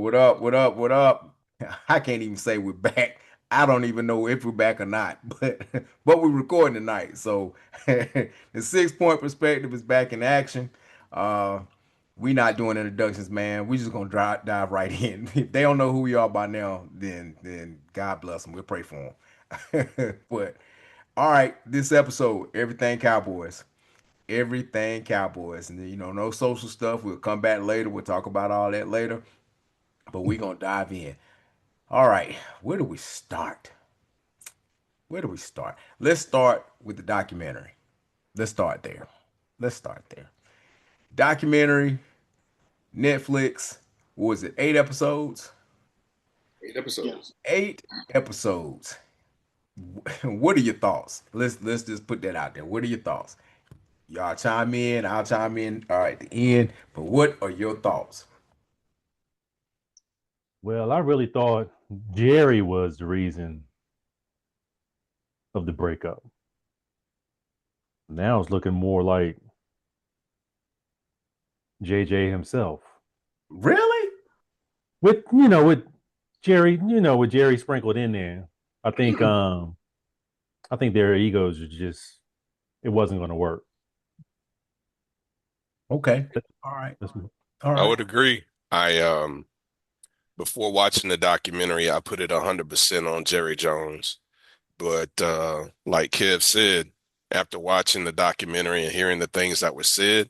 What up? What up? What up? I can't even say we're back. I don't even know if we're back or not, but we're recording tonight. So the 6 point perspective is back in action. Uh we not doing introductions, man. We just gonna dive right in. If they don't know who we are by now, then God bless them. We'll pray for them. But all right, this episode, everything Cowboys. Everything Cowboys. And no social stuff. We'll come back later. We'll talk about all that later. But we're gonna dive in. All right, where do we start? Where do we start? Let's start with the documentary. Let's start there. Let's start there. Documentary, Netflix. What was it? 8 episodes? 8 episodes. 8 episodes. What are your thoughts? Let's just put that out there. What are your thoughts? Y'all chime in. I'll chime in. All right, at the end. But what are your thoughts? Well, I really thought Jerry was the reason of the breakup. Now it's looking more like JJ himself. Really? With Jerry, with Jerry sprinkled in there. I think I think their egos are just it wasn't gonna work. Okay. All right. All I right. would agree. I before watching the documentary, I put it 100% on Jerry Jones. But like Kev said, after watching the documentary and hearing the things that were said,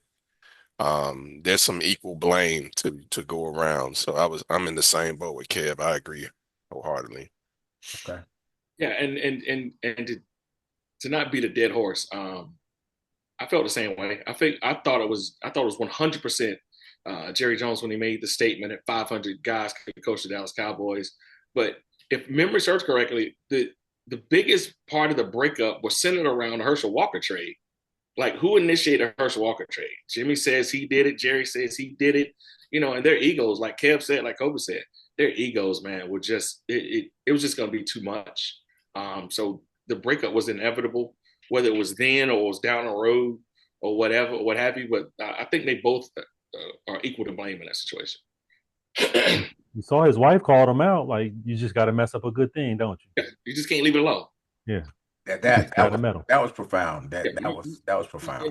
there's some equal blame to go around. So I'm in the same boat with Kev. I agree wholeheartedly. Okay. Yeah, and to not beat a dead horse, I felt the same way. I thought it was 100% Jerry Jones when he made the statement that 500 guys could coach the Dallas Cowboys. But if memory serves correctly, the biggest part of the breakup was centered around the Herschel Walker trade. Like, who initiated the Herschel Walker trade? Jimmy says he did it. Jerry says he did it. And their egos, like Kev said, like Kobe said, their egos, man, were just it was just going to be too much. So the breakup was inevitable, whether it was then or it was down the road or whatever, what have you. But I think they both are equal to blame in that situation. You saw his wife called him out. Like, you just got to mess up a good thing, don't you? Yeah, you just can't leave it alone. Yeah. That was profound. That was profound.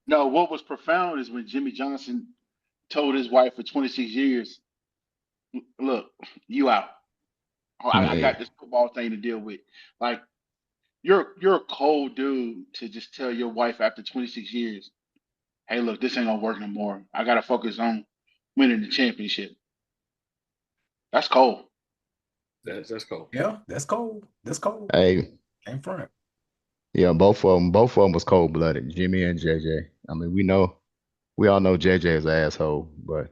No, what was profound is when Jimmy Johnson told his wife for 26 years, look, you out. I got this football thing to deal with. Like, you're a cold dude to just tell your wife after 26 years, hey, look, this ain't gonna work no more. I gotta focus on winning the championship. That's cold. That's cool. Yeah, that's cold. That's cold. Hey, In front. yeah, both of them was cold blooded, Jimmy and JJ. I mean, we all know JJ is an asshole, but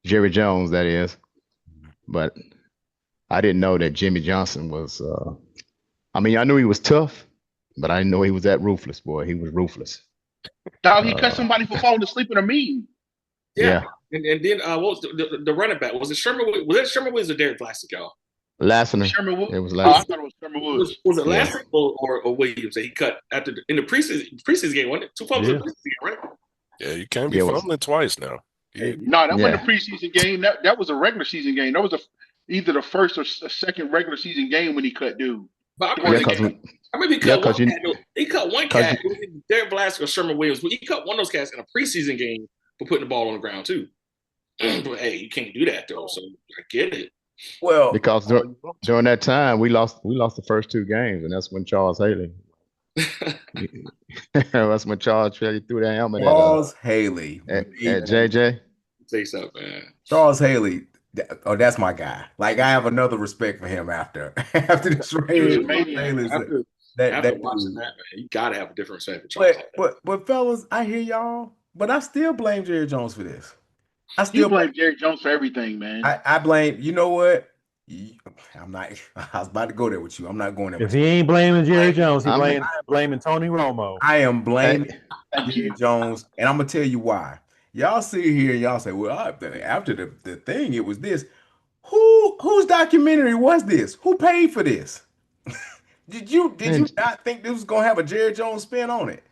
Jerry Jones, that is. But I didn't know that Jimmy Johnson was. I mean, I knew he was tough, but I didn't know he was that ruthless. Boy, he was ruthless. Dog, he cut somebody for falling asleep in a meeting. Yeah. Yeah, And then what was the running back? Was it Sherman? Was that Sherman Williams or Derek Vlasic, y'all? Lassiter. Sherman Woods. It was Oh, I Lassiter. thought it was Sherman Woods. Was it Yeah. Vlasic or Williams that he cut in the preseason game? Wasn't it? Two fumbles in the preseason game, right? Yeah, you can't be Yeah, it was- fumbling twice now. No, that wasn't Yeah. a preseason game. That was a regular season game. That was either the first or second regular season game when he cut dude. But Yeah, Yeah, because I remember he yeah, cut because one you, cat. He cut one 'cause cat. It was either Derek Vlasic or Sherman Williams. But he cut one of those cats in a preseason game for putting the ball on the ground too. But hey, you can't do that though. So I get it. Well, because during that time we lost the first two games, and that's when Charles Haley. That's when Charles Haley threw that helmet Charles Haley. at JJ. Say something, man. Charles Haley. That's my guy. Like, I have another respect for him after this He was raid. amazing. Haley's After that watching dude. that, man, you gotta have a different respect for Charles. But fellas, I hear y'all, but I still blame Jerry Jones for this. I You still blame Jerry Jones for everything, man. I blame, you know what? I'm not, I was about to go there with you. I'm not going there If with he you. ain't blaming Jerry Jones, he I'm- blaming Tony Romo. I am blaming Thank Jerry you. Jones, and I'm gonna tell you why. Y'all sit here and y'all say, well, after the thing, it was this. Whose documentary was this? Who paid for this? Did you Man. not think this was gonna have a Jerry Jones spin on it?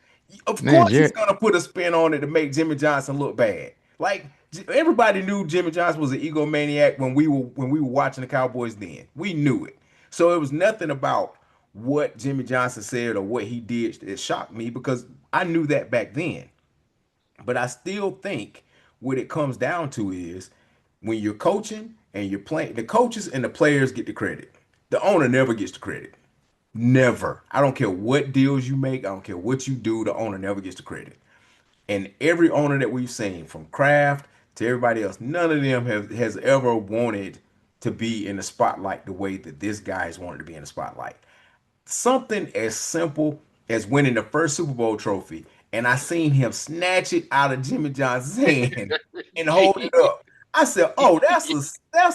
Of Man, course he's Jerry- gonna put a spin on it to make Jimmy Johnson look bad. Like, Everybody knew Jimmy Johnson was an egomaniac when we were watching the Cowboys then. We knew it. So it was nothing about what Jimmy Johnson said or what he did that shocked me because I knew that back then. But I still think what it comes down to is when you're coaching and you're playing, the coaches and the players get the credit. The owner never gets the credit. Never. I don't care what deals you make. I don't care what you do. The owner never gets the credit. And every owner that we've seen, from Kraft to everybody else, none of them has ever wanted to be in the spotlight the way that this guy has wanted to be in the spotlight. Something as simple as winning the first Super Bowl trophy, and I seen him snatch it out of Jimmy Johnson's hand and hold it up. I said, "Oh, that's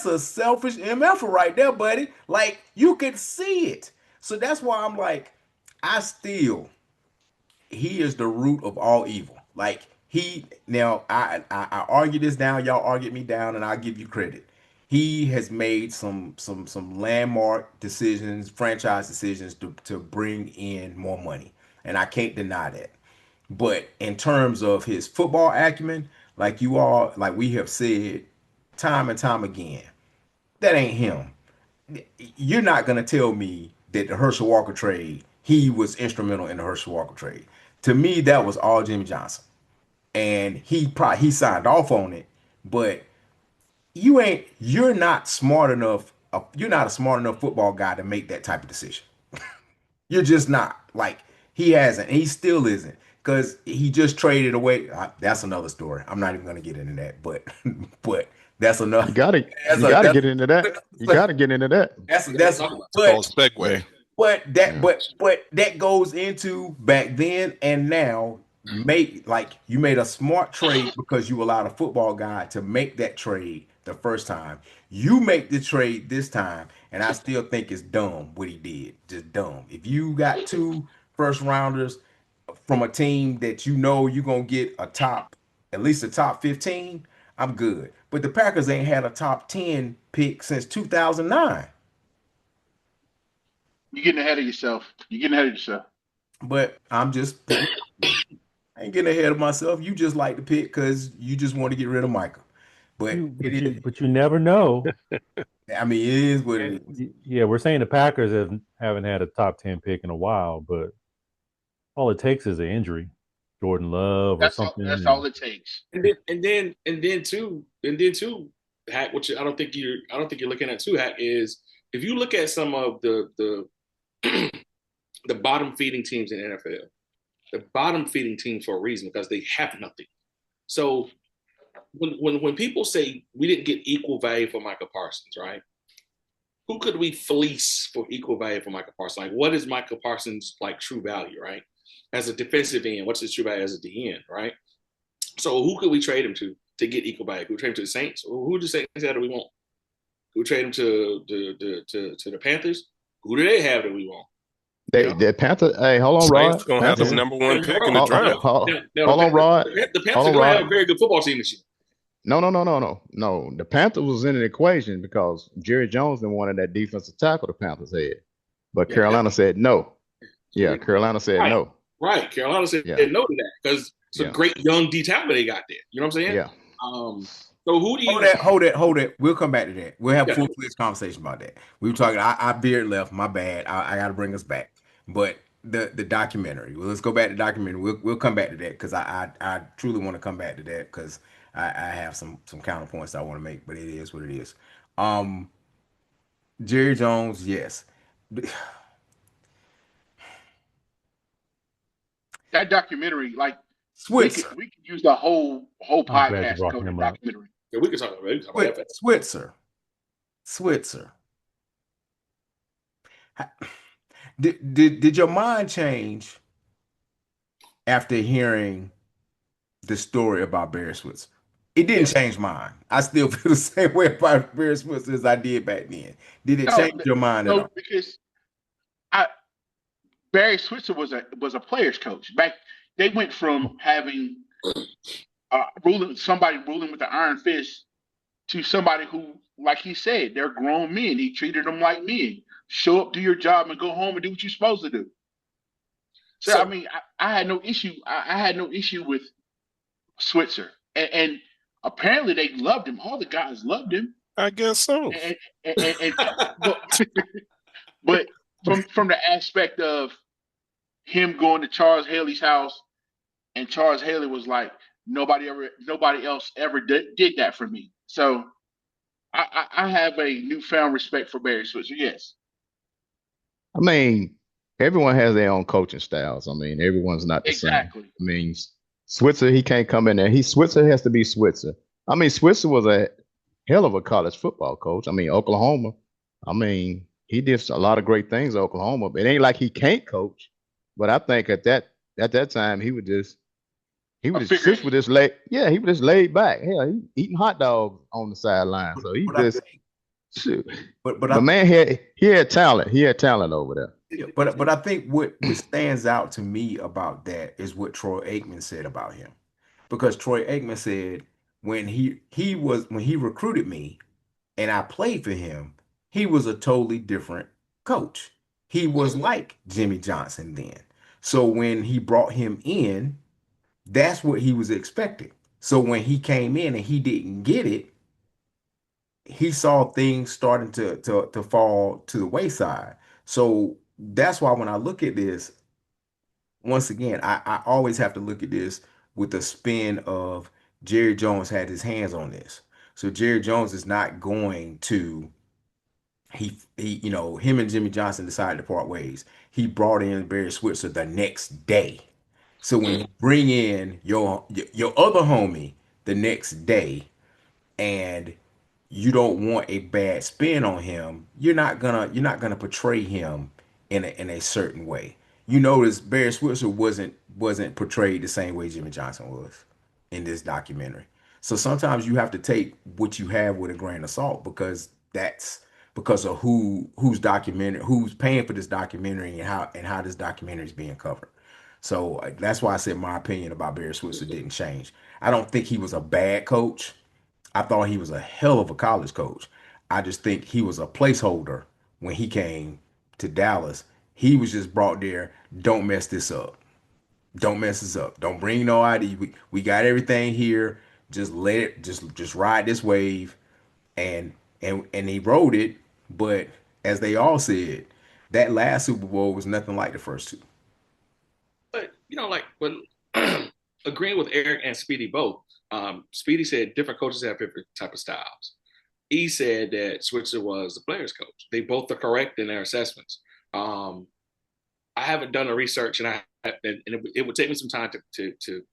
a selfish MF right there, buddy. Like you could see it." So that's why I'm like, I still he is the root of all evil. Like he now I argue this down, y'all argue me down, and I'll give you credit. He has made some landmark decisions, franchise decisions to bring in more money. And I can't deny that. But in terms of his football acumen, like we have said time and time again, that ain't him. You're not gonna tell me that the Herschel Walker trade, he was instrumental in the Herschel Walker trade. To me, that was all Jimmy Johnson, and he signed off on it. But you're not smart enough. You're not a smart enough football guy to make that type of decision. You're just not. Like he hasn't. He still isn't because he just traded away. That's another story. I'm not even gonna get into that. But but that's You enough. gotta That's you a gotta that's get into that. You gotta get into that. that's Talk about It's called but Yeah. segue. But that Yeah. but that goes into back then and now. Make like you made a smart trade because you allowed a football guy to make that trade the first time. You make the trade this time, and I still think it's dumb what he did. Just dumb. If you got two first rounders from a team that you know you're gonna get at least a top 15, I'm good. But the Packers ain't had a top 10 pick since 2009. You're getting ahead of yourself. You're getting ahead of yourself. But I'm just putting it out there. I ain't getting ahead of myself. You just like to pick because you just want to get rid of Micah. But You it but is, you but you never know. I mean, it is what it is. Yeah, we're saying the Packers haven't had a top 10 pick in a while, but all it takes is an injury, Jordan Love or That's all. something, That's and all it takes. and then too, Hack, which I don't think you're looking at too, Hack, is if you look at some of the the bottom feeding teams in the NFL, the bottom feeding teams for a reason because they have nothing. So when people say we didn't get equal value for Micah Parsons, right? Who could we fleece for equal value for Micah Parsons? Like, what is Micah Parsons like true value, right? As a defensive end, what's his true value as a D end, right? So who could we trade him to get equal value? Could we trade him to the Saints? Or who do the Saints have that we want? Could we trade him to the Panthers? Who do they have that we want? You They know, the Panther. Hey, hold on, Saints Rod. gonna have the Panthers. number now, one hold pick in the on. Hold, draft. Now hold the on, Rod. Panthers Hold are on, going to have Rod. a very good football team this year. No. The Panthers was in an equation because Jerry Jones didn't wanted that defensive tackle the Panthers had, but Yeah, Carolina said no. so Yeah, Carolina said right, no. right. Carolina said Yeah, no to that because it's a yeah, great young D tackle they got there. You know what I'm saying? yeah. So who do Hold you? that, hold that, hold that. We'll come back to that. We'll have a Yeah, full-fledged conversation about that. We were talking. I beard left. My bad. I got to bring us back. But the documentary. Well, let's go back to the documentary. We'll come back to that because I truly want to come back to that because I have some counterpoints I want to make. But it is what it is. Um, Jerry Jones, yes. That documentary, like Switzer, we could use the whole I'm glad you podcast to brought cover the him up. documentary. yeah, we can talk about that. Switzer. Did your mind change after hearing the story about Barry Switzer? It didn't Yes, change mine. I still feel the same way about Barry Switzer as I did back then. Did it change No, your mind at no, all? because I Barry Switzer was a players coach. Back they went from having somebody ruling with the iron fist to somebody who, like he said, they're grown men. He treated them like men. Show up, do your job, and go home and do what you're supposed to do. So I so mean, I had no issue. I had no issue with Switzer, and Apparently, they loved him. All the guys loved him. I guess so. And but, but from the aspect of him going to Charles Haley's house, and Charles Haley was like, nobody else ever did that for me. So I have a newfound respect for Barry Switzer. Yes, I mean, everyone has their own coaching styles. I mean, everyone's not the same. exactly. I mean, Switzer, he can't come in there. Switzer has to be Switzer. I mean, Switzer was a hell of a college football coach. I mean, Oklahoma. I mean, he did a lot of great things at Oklahoma. But it ain't like he can't coach. But I think at that time he would just Switch with this laid. Yeah, he was just laid back. Hell, he eating hot dogs on the sideline. So he just shoot. But man, he had talent. He had talent over there. Yeah, but I think what stands out to me about that is what Troy Aikman said about him, because Troy Aikman said when he recruited me and I played for him, he was a totally different coach. He was like Jimmy Johnson then. So when he brought him in, that's what he was expecting. So when he came in and he didn't get it, he saw things starting to fall to the wayside. So that's why when I look at this, once again, I always have to look at this with the spin of Jerry Jones had his hands on this. So Jerry Jones is not going to him and Jimmy Johnson decided to part ways. He brought in Barry Switzer the next day. So when you bring in your other homie the next day, and you don't want a bad spin on him, you're not gonna portray him in a certain way. You notice Barry Switzer wasn't portrayed the same way Jimmy Johnson was in this documentary. So sometimes you have to take what you have with a grain of salt, because that's because of who's paying for this documentary, and how this documentary is being covered. So that's why I said my opinion about Barry Switzer didn't change. I don't think he was a bad coach. I thought he was a hell of a college coach. I just think he was a placeholder when he came to Dallas. He was just brought there. Don't mess this up. Don't mess this up. Don't bring no ID. We got everything here. Just let it. Just ride this wave, and he rode it. But as they all said, that last Super Bowl was nothing like the first two. But like when agreeing with Eric and Speedy both, Speedy said different coaches have different type of styles. He said that Switzer was the players coach. They both are correct in their assessments. I haven't done the research, and it would take me some time to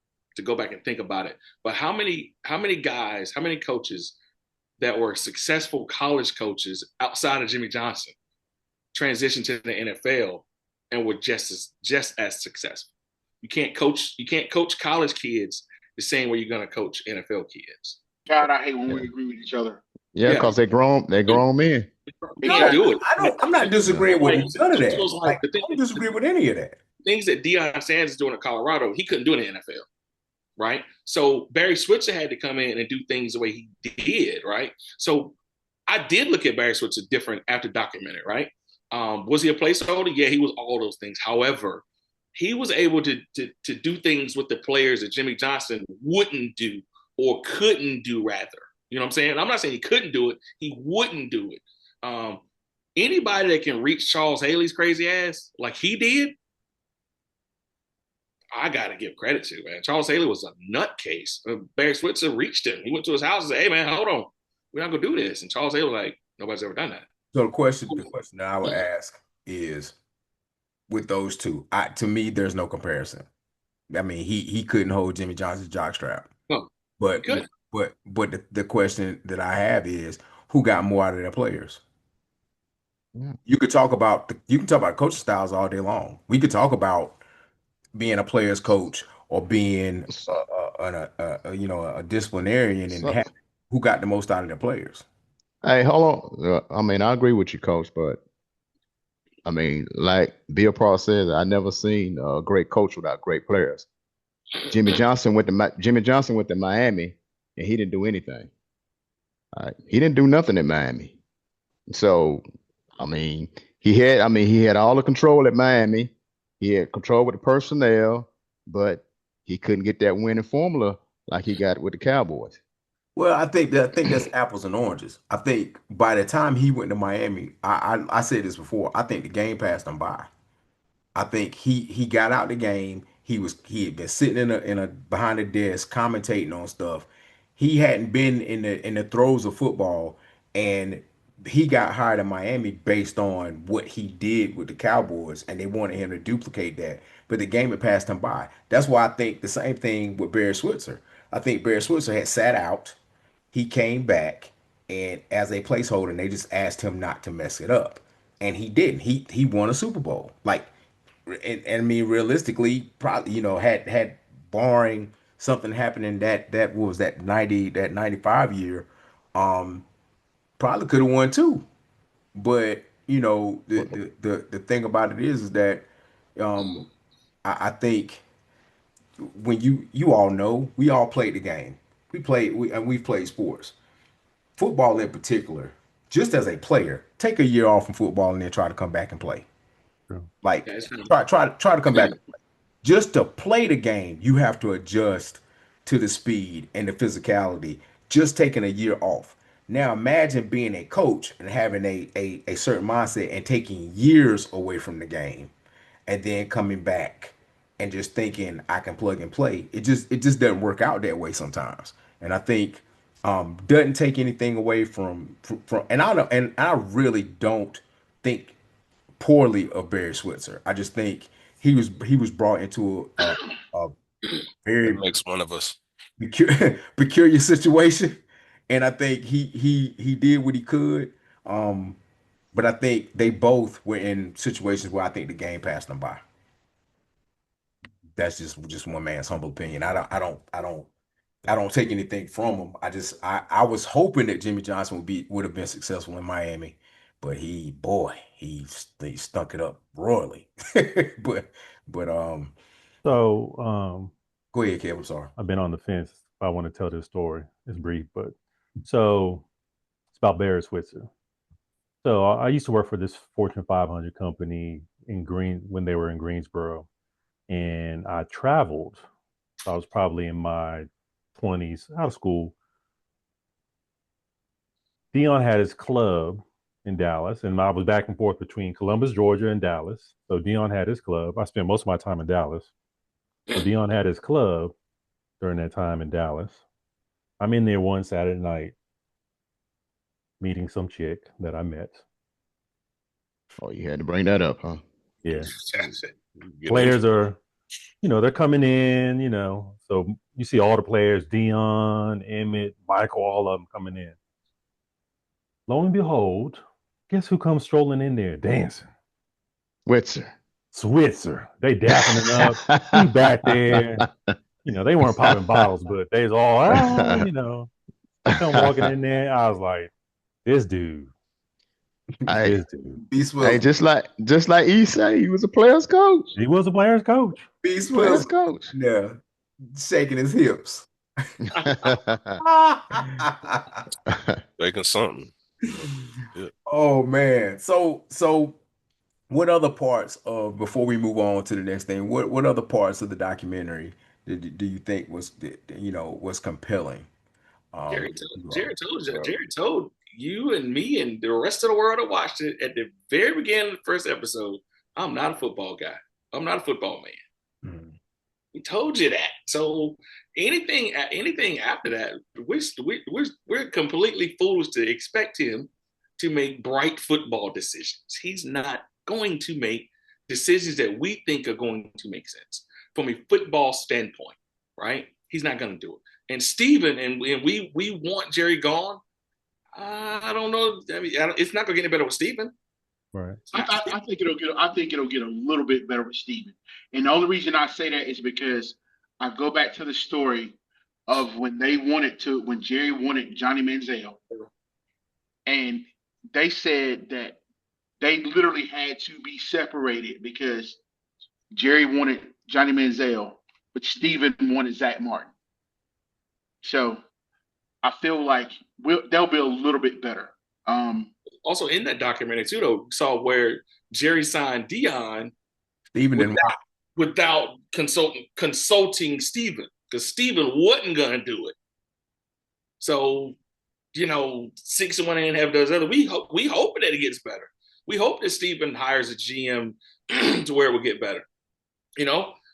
go back and think about it. But how many coaches that were successful college coaches outside of Jimmy Johnson transitioned to the NFL and were just as successful? You can't coach college kids the same way you're gonna coach NFL kids. God, I hate when we agree with each other. Yeah, because they grown men. They can't do it. I'm not disagreeing with none of that. Like, I don't disagree with any of that. Things that Deion Sanders is doing in Colorado, he couldn't do in the NFL, right? So Barry Switzer had to come in and do things the way he did, right? So I did look at Barry Switzer different after documentary, right? Was he a placeholder? Yeah, he was all those things. However, he was able to do things with the players that Jimmy Johnson wouldn't do or couldn't do, rather. You know what I'm saying? I'm not saying he couldn't do it. He wouldn't do it. Anybody that can reach Charles Haley's crazy ass like he did, I got to give credit to, man. Charles Haley was a nutcase. Barry Switzer reached him. He went to his house and said, hey, man, hold on. We're not going to do this. And Charles Haley was like, nobody's ever done that. So the question that I would ask is, with those two, to me, there's no comparison. I mean, he couldn't hold Jimmy Johnson's jockstrap. No, but the question that I have is, who got more out of their players? Yeah. You can talk about coaching styles all day long. We could talk about being a player's coach or being a disciplinarian, and who got the most out of their players. Hey, hold on. I mean, I agree with you, Coach, but I mean, like Bill Parr says, I never seen a great coach without great players. Jimmy Johnson went to Miami, and he didn't do anything. He didn't do nothing in Miami. So, I mean, he had all the control at Miami. He had control with the personnel, but he couldn't get that winning formula like he got with the Cowboys. Well, I think that's apples and oranges. I think by the time he went to Miami, I said this before. I think the game passed him by. I think he got out the game. He had been sitting in a behind the desk commentating on stuff. He hadn't been in the throes of football, and he got hired in Miami based on what he did with the Cowboys, and they wanted him to duplicate that. But the game had passed him by. That's why I think the same thing with Barry Switzer. I think Barry Switzer had sat out. He came back, and as a placeholder, and they just asked him not to mess it up, and he didn't. He won a Super Bowl. Like, and I mean, realistically, probably had barring something happening that was that 95 year, um, probably could have won too. But the thing about it is that um, I think when you all know we all played the game. And we've played sports. Football in particular, just as a player, take a year off from football and then try to come back and play. True. Like Yeah, it's fine. try to come back. Just to play the game, you have to adjust to the speed and the physicality. Just taking a year off. Now imagine being a coach and having a certain mindset and taking years away from the game and then coming back and just thinking I can plug and play. It just doesn't work out that way sometimes. And I think doesn't take anything away from and I don't and I really don't think poorly of Barry Switzer. I just think he was brought into a That very makes one of us. peculiar situation, and I think he did what he could. Um, but I think they both were in situations where I think the game passed them by. That's just one man's humble opinion. I don't take anything from him. I was hoping that Jimmy Johnson would have been successful in Miami, but he stunk it up royally. but but So go ahead, Kev. I'm sorry. I've been on the fence. I want to tell this story. It's brief, but so it's about Barry Switzer. So I used to work for this Fortune 500 company in Green when they were in Greensboro, and I traveled. I was probably in my 20s, out of school. Dion had his club in Dallas, and I was back and forth between Columbus, Georgia, and Dallas. So Dion had his club. I spent most of my time in Dallas. So Dion had his club during that time in Dallas. I'm in there one Saturday night meeting some chick that I met. Oh, you had to bring that up, huh? Yeah. Get Players into are, they're coming in, So you see all the players, Dion, Emmett, Michael, all of them coming in. Lo and behold, guess who comes strolling in there dancing? Witzer. Switzer. They dapping it up. He back there. They weren't popping bottles, but they was all. They come walking in there. I was like, this dude, Hey, this dude. Beast hey, Wizard. just like E say, he was a player's coach. He was a player's coach. Beast Player's Wizard. coach. Yeah, shaking his hips. making something. Yeah. Oh man. So what other parts of before we move on to the next thing, what other parts of the documentary do you think was compelling? Jerry, You Jerry all? told you, Well, Jerry told you and me and the rest of the world that watched it at the very beginning of the first episode. I'm not a football guy. I'm not a football man. Mhm. He told you that. So anything after that, we're completely foolish to expect him to make bright football decisions. He's not going to make decisions that we think are going to make sense from a football standpoint, right? He's not going to do it. And Steven, and we want Jerry gone. I don't know. I mean, it's not going to get any better with Steven. Right. I think it'll get a little bit better with Steven. And the only reason I say that is because I go back to the story of when Jerry wanted Johnny Manziel, and they said that they literally had to be separated because Jerry wanted Johnny Manziel, but Steven wanted Zach Martin. So I feel like they'll be a little bit better. Also in that documentary too, though, we saw where Jerry signed Dion Steven and without consulting Steven, because Steven wasn't gonna do it. So, 6-1.5 does other. We hope that it gets better. We hope that Stephen hires a GM to where it will get better.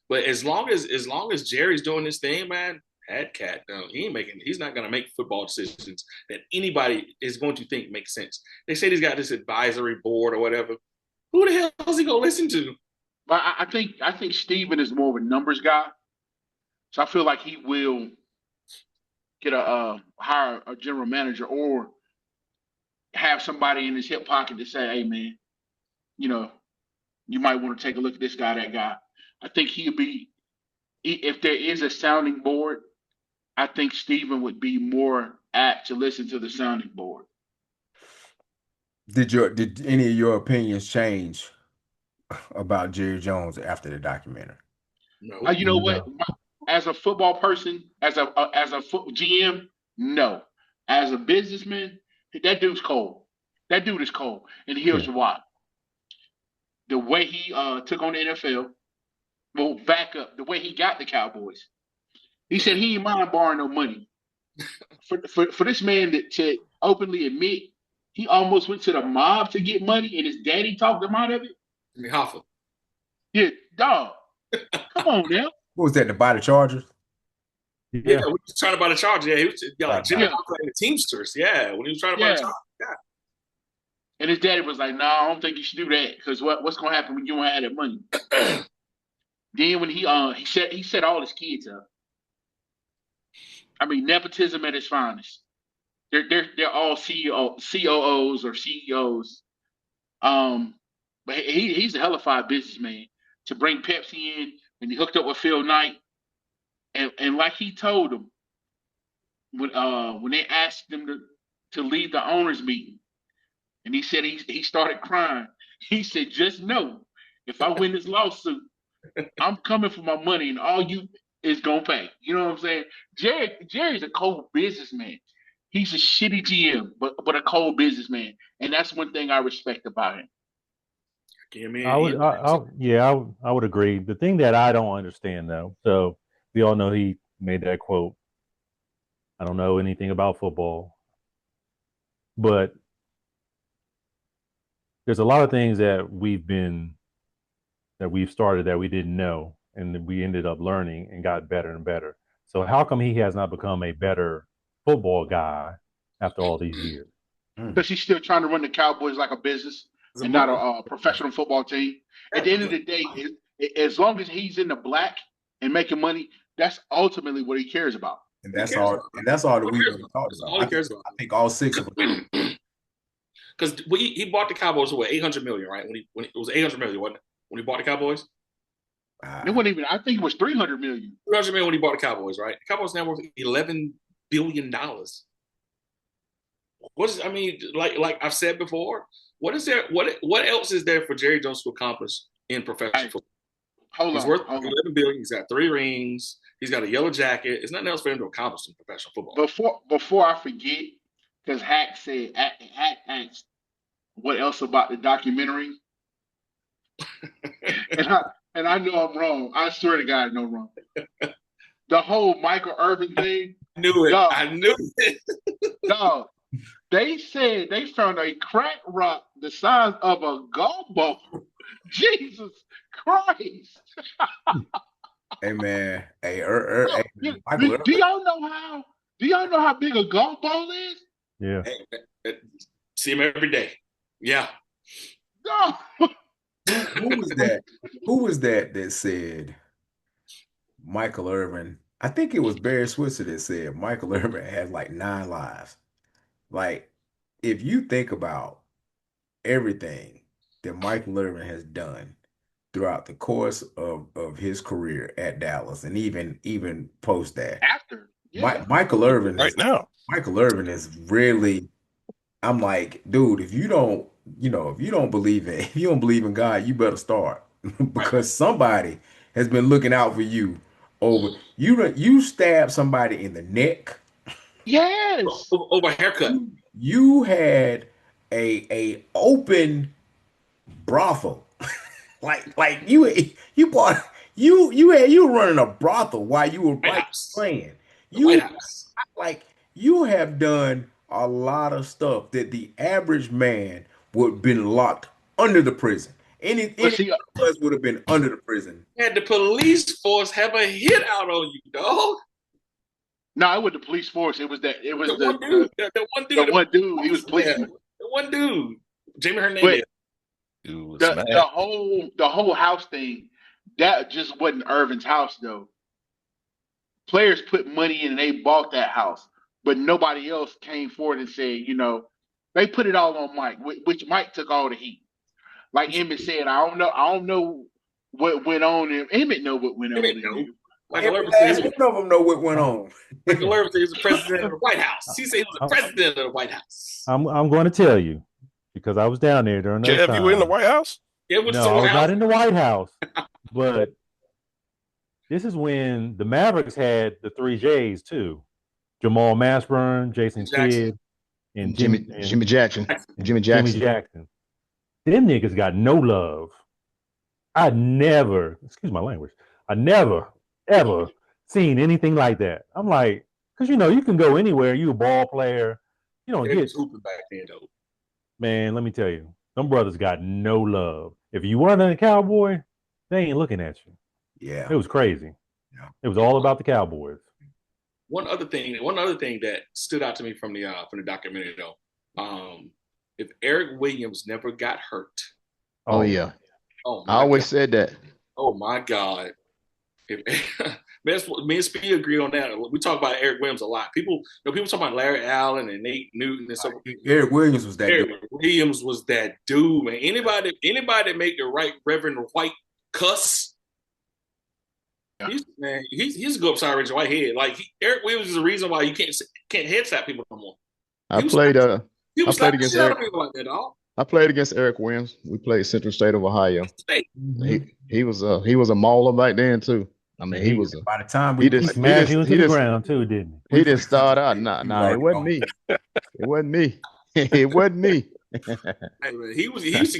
But as long as Jerry's doing this thing, man, that cat, he's not gonna make football decisions that anybody is going to think make sense. They say he's got this advisory board or whatever. Who the hell is he gonna listen to? But I think Steven is more of a numbers guy. So I feel like he will get hire a general manager or have somebody in his hip pocket to say, hey man, you might want to take a look at this guy, that guy. I think he'll be, if there is a sounding board, I think Steven would be more apt to listen to the sounding board. Did any of your opinions change about Jerry Jones after the documentary? No. You know what? As a football person, as a GM, no. As a businessman, that dude's cold. That dude is cold, and here's why. The way he took on the NFL, well, back up, the way he got the Cowboys. He said he ain't mind borrowing no money. For this man to openly admit he almost went to the mob to get money and his daddy talked him out of it. Hoffa. Yeah, dog. Come on now. What was that, to buy the Chargers? Yeah, when he was trying to buy the Chargers. Yeah, he was Jimmy Hoffa and the Teamsters. Yeah, when he was trying to buy the Chargers. Yeah. And his daddy was like, "No, I don't think you should do that because what's gonna happen when you don't have that money?" Then when he set all his kids up. I mean, nepotism at its finest. They're all COOs or CEOs. But he's a hellified businessman. To bring Pepsi in when he hooked up with Phil Knight, and like he told them when they asked him to leave the owners meeting, and he said he started crying. He said, "Just know, if I win this lawsuit, I'm coming for my money, and all you is gonna pay." You know what I'm saying? Jerry's a cold businessman. He's a shitty GM, but a cold businessman, and that's one thing I respect about him. I would agree. The thing that I don't understand, though, so we all know he made that quote. I don't know anything about football, but there's a lot of things that we've started that we didn't know, and that we ended up learning and got better and better. So how come he has not become a better football guy after all these years? Because he's still trying to run the Cowboys like a business and not a professional football team. At the end of the day, as long as he's in the black and making money, that's ultimately what he cares about. And that's all that we've ever talked about. All he cares about. I think all six of them. Because he bought the Cowboys for $800 million, right? When it was $800 million, wasn't it? When he bought the Cowboys? It wasn't even. I think it was $300 million. $300 million when he bought the Cowboys, right? The Cowboys now worth $11 billion. Like I've said before, what is there? What else is there for Jerry Jones to accomplish in professional football? He's worth $11 billion. He's got 3 rings. He's got a yellow jacket. There's nothing else for him to accomplish in professional football. Before I forget, because Hack asked what else about the documentary, and I know I'm wrong. I swear to God, I know I'm wrong. The whole Michael Irvin thing. I knew it. Dog, they said they found a crack rock the size of a golf ball. Jesus Christ! Hey man, do y'all know how big a golf ball is? Yeah. See him every day. Yeah. No. Who was that? Who was that said Michael Irvin? I think it was Barry Switzer that said Michael Irvin has like 9 lives. Like, if you think about everything that Michael Irvin has done throughout the course of his career at Dallas, and even post that, after Michael Irvin Michael Irvin is really. I'm like, dude, if you don't believe in God, you better start because somebody has been looking out for you. You stabbed somebody in the neck. Yes. Over a haircut. You had a open brothel. like you were running a brothel while you were playing. White House. you have done a lot of stuff that the average man would have been locked under the prison. But Any see, of us would have been under the prison. Had the police force have a hit out on you, dog. no, it was the police force. It was that. It was The one dude, the one the dude, one dude. He was yeah, policeman. the one dude, Jamie But Hernandez. Dude was the mad. whole house thing, that just wasn't Irvin's house though. Players put money in and they bought that house, but nobody else came forward and said, they put it all on Mike, which Mike took all the heat. Like Emmett said, I don't know what went on, and Emmett know what went They on didn't in know. there. Michael Every Irvin said he last was, one of them know what went I'm, on. Michael Irvin said he was the president of the White House. He said he was the I'm, president of the White House. I'm going to tell you because I was down there during those Kev, you were in the times. White House? Yeah, it was No, the I White was House. not in the White House, but this is when the Mavericks had the three J's too: Jamal Mashburn, Jason Jackson. Kidd, and Jimmy Jackson. Jimmy Jimmy Jackson. Jackson. Them niggas got no love. I never, excuse my language, I never, ever seen anything like that. I'm like, because you can go anywhere, you a ball player, you don't They get, was hooping back then, though. man, let me tell you, them brothers got no love. If you weren't a Cowboy, they ain't looking at you. Yeah. It was crazy. Yeah. It was all about the Cowboys. One other thing that stood out to me from the documentary though, if Eric Williams never got hurt, Oh yeah. oh I my always God, said that. oh my God, if me and Speed agreed on that. We talk about Eric Williams a lot. People talk about Larry Allen and Nate Newton and so. Eric Williams was that Eric dude. Williams was that dude, man. Anybody that make the right Reverend White cuss, Yeah. he's a go upside Rich White head. Like Eric Williams is the reason why you can't head slap people no more. I He was played He I was played slapping the against shit out Eric. of people like that, dog. I played against Eric Williams. We played Central State of Ohio. Hey, He was a mauler back then too. I mean, he was a By the time he we He just smashed you into he the just ground too, didn't we he played didn't start Central out. State, he was Nah, it already wasn't gone. me. It wasn't me. It wasn't me. hey man, he used to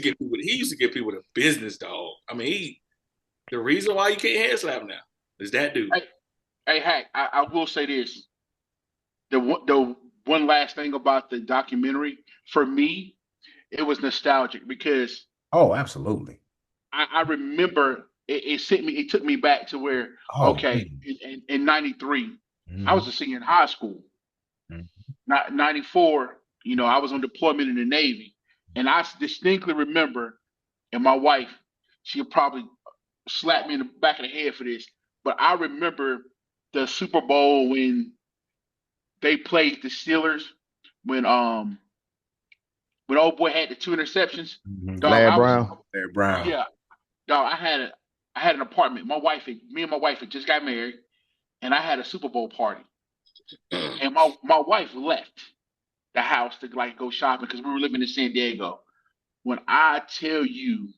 get people the business, dog. I mean, the reason why you can't head slap now is that dude. Hey, Hack, I will say this. The one last thing about the documentary, for me, it was nostalgic because Oh, absolutely. I remember it took me back to where, Oh, okay, man. in 93, I was Mhm. a senior in high school. Mhm. 94, I was on deployment in the Navy. And I distinctly remember, and my wife, she'll probably slap me in the back of the head for this, but I remember the Super Bowl when they played the Steelers when old boy had the two interceptions. Mhm. Dog, Lad I was Brown. Larry Brown. yeah, dog. I had an apartment. Me and my wife had just got married, and I had a Super Bowl party. And my wife left the house to like go shopping because we were living in San Diego. When I tell you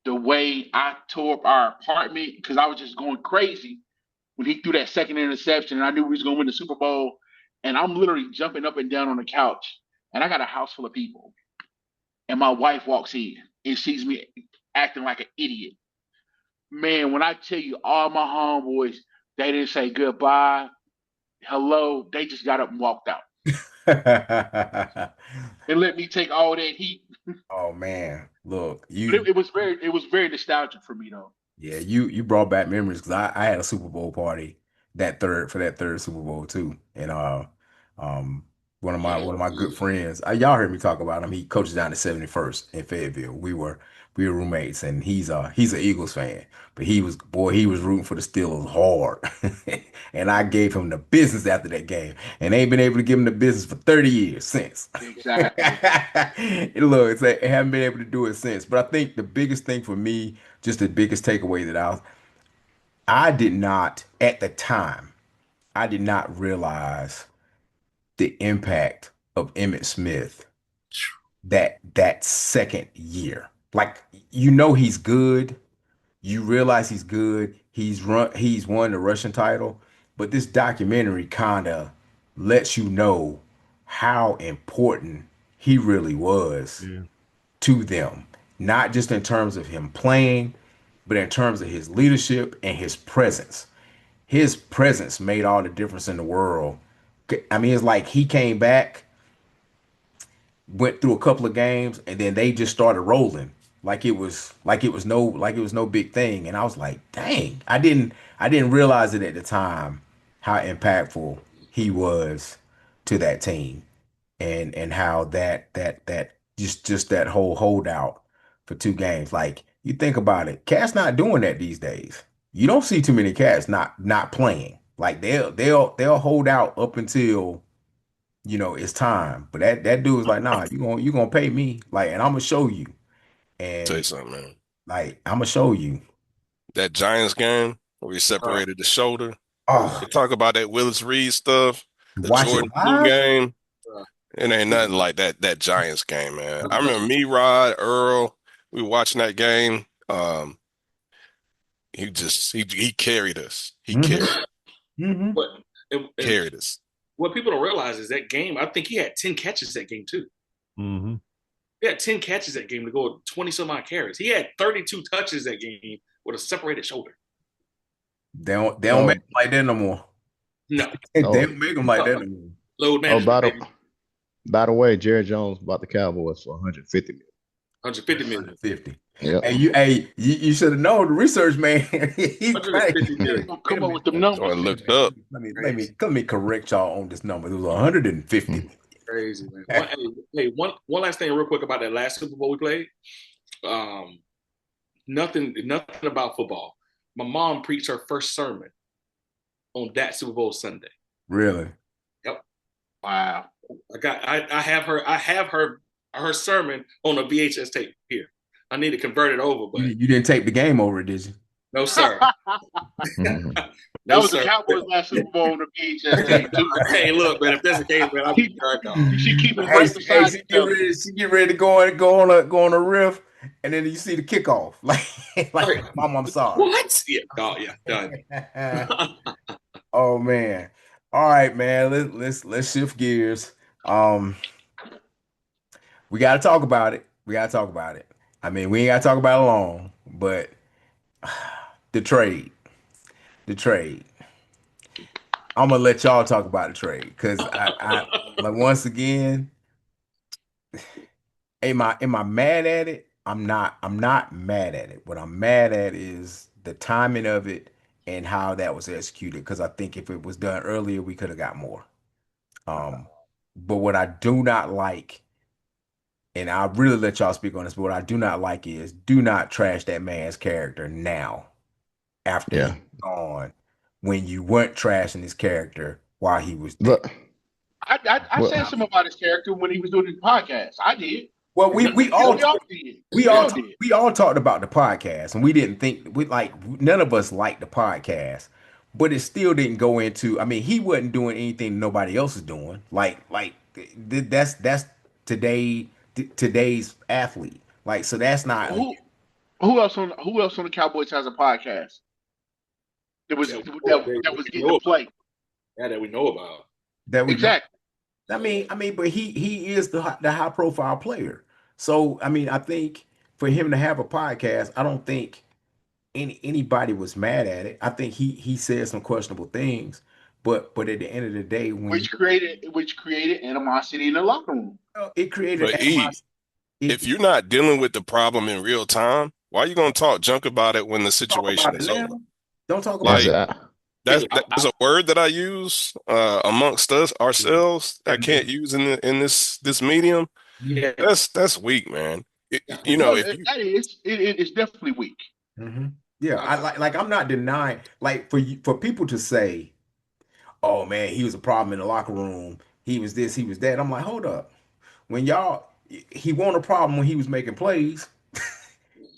the way I tore up our apartment because I was just going crazy when he threw that second interception and I knew we was gonna win the Super Bowl. And I'm literally jumping up and down on the couch. And I got a house full of people. And my wife walks in and sees me acting like an idiot. Man, when I tell you all my homeboys, they didn't say goodbye, hello, they just got up and walked out. And let me take all that heat. Oh man, look, But it was very nostalgic for me though. yeah, you brought back memories because I had a Super Bowl party for that third Super Bowl too, and um one of my good friends, y'all heard me talk about him. He coaches down at 71st in Fayetteville. We were roommates, and he's an Eagles fan, but he was rooting for the Steelers hard, and I gave him the business after that game, and ain't been able to give him the business for 30 years since. Exactly. Look, I haven't been able to do it since, but I think the biggest thing for me, just the biggest takeaway that I did not at the time, I did not realize the impact of Emmitt Smith that second year. Like he's good, you realize he's good. He's won the Russian title, but this documentary kind of lets you know how important he really was Yeah. to them, not just in terms of him playing, but in terms of his leadership and his presence. His presence made all the difference in the world I mean, it's like he came back, went through a couple of games, and then they just started rolling like it was no big thing. And I was like, dang, I didn't realize it at the time how impactful he was to that team, and how that just that whole holdout for 2 games. Like you think about it, Cat's not doing that these days. You don't see too many Cats not playing. Like they'll hold out up until it's time. But that dude's like, nah, you gonna pay me, like, and I'm gonna show you, Tell you and something, man. like I'm gonna show you. That Giants game where he Uh, separated the shoulder. Oh, They talk about that Willis Reed stuff, you the watch it Jordan Blue live. game. uh, It ain't nothing like that Giants game, man. I uh, remember me, Rod, Earl, we were watching that game. He carried us. He Mm-hmm. carried Mm-hmm. but and carried us. what people don't realize is that game. I think he had 10 catches that game too. Mm-hmm. He had 10 catches that game to go 20 some odd carries. He had 32 touches that game with a separated shoulder. They don't make Oh, them like that no more. No, They oh, don't make them like that no more. load oh. management, baby. By the way, Jerry Jones bought the Cowboys for 150 million. 150 million. 150. Yep. You should have known the research man. He 150 wait million. a Come up minute. with them So I numbers. looked up. Let me correct y'all on this number. It was 150 Mm. Crazy, man. million. One last thing real quick about that last Super Bowl we played. Um, nothing about football. My mom preached her first sermon on that Super Bowl Sunday. Really? Yep. Wow. I have her sermon on a VHS tape here. I need to convert it over, You, but you didn't take the game over, did you? no sir. Mhm. That No was the sir. Cowboys last Super Bowl on the VHS tape too. Hey, look, man, if that's the case, man, I'll be Keep, drunk off. you should keep them Hey, right hey, beside she each get other. ready. She get ready to go on a riff, and then you see the kickoff. Like, Right. Mom, I'm sorry. What? Yeah, oh yeah, done. Oh man. All right, man. Let's shift gears. Um, we gotta talk about it. We gotta talk about it. I mean, we ain't gotta talk about it long, but the trade, the trade. I'm gonna let y'all talk about the trade because I like once again. Am I mad at it? I'm not mad at it. What I'm mad at is the timing of it and how that was executed. Because I think if it was done earlier, we could have got more. Um, but what I do not like, and I really let y'all speak on this, but what I do not like is do not trash that man's character now after he's Yeah. gone when you weren't trashing his character while he was there. Look, I well, said something about his character when he was doing his podcast. I did. Well, And we all did. We all did. we all talked about the podcast, and we didn't think we like none of us liked the podcast, but it still didn't go into. I mean, he wasn't doing anything nobody else is doing. That's today's athlete. Like, so that's not Who else on the Cowboys has a podcast that was that, that was we getting know to about. play? Yeah, that we know about. that we know. Exactly. But he is the high profile player. So I mean, I think for him to have a podcast, I don't think anybody was mad at it. I think he said some questionable things, but at the end of the day, when you Which created animosity in the locker room. it created But E, animosity. It if you're not dealing with the problem in real time, why are you gonna talk junk about it when the talk situation about it is now. over? Don't talk yeah, about Like it. so there's a word that I use amongst us ourselves that I Mhm. can't use in this medium. Yeah, That's weak, man. yeah. You know, No, if you that is it's definitely weak. Yeah, I, I like I'm not denying like for people to say, "Oh man, he was a problem in the locker room. He was this, he was that." I'm like, "Hold up. When y'all he wasn't a problem when he was making plays.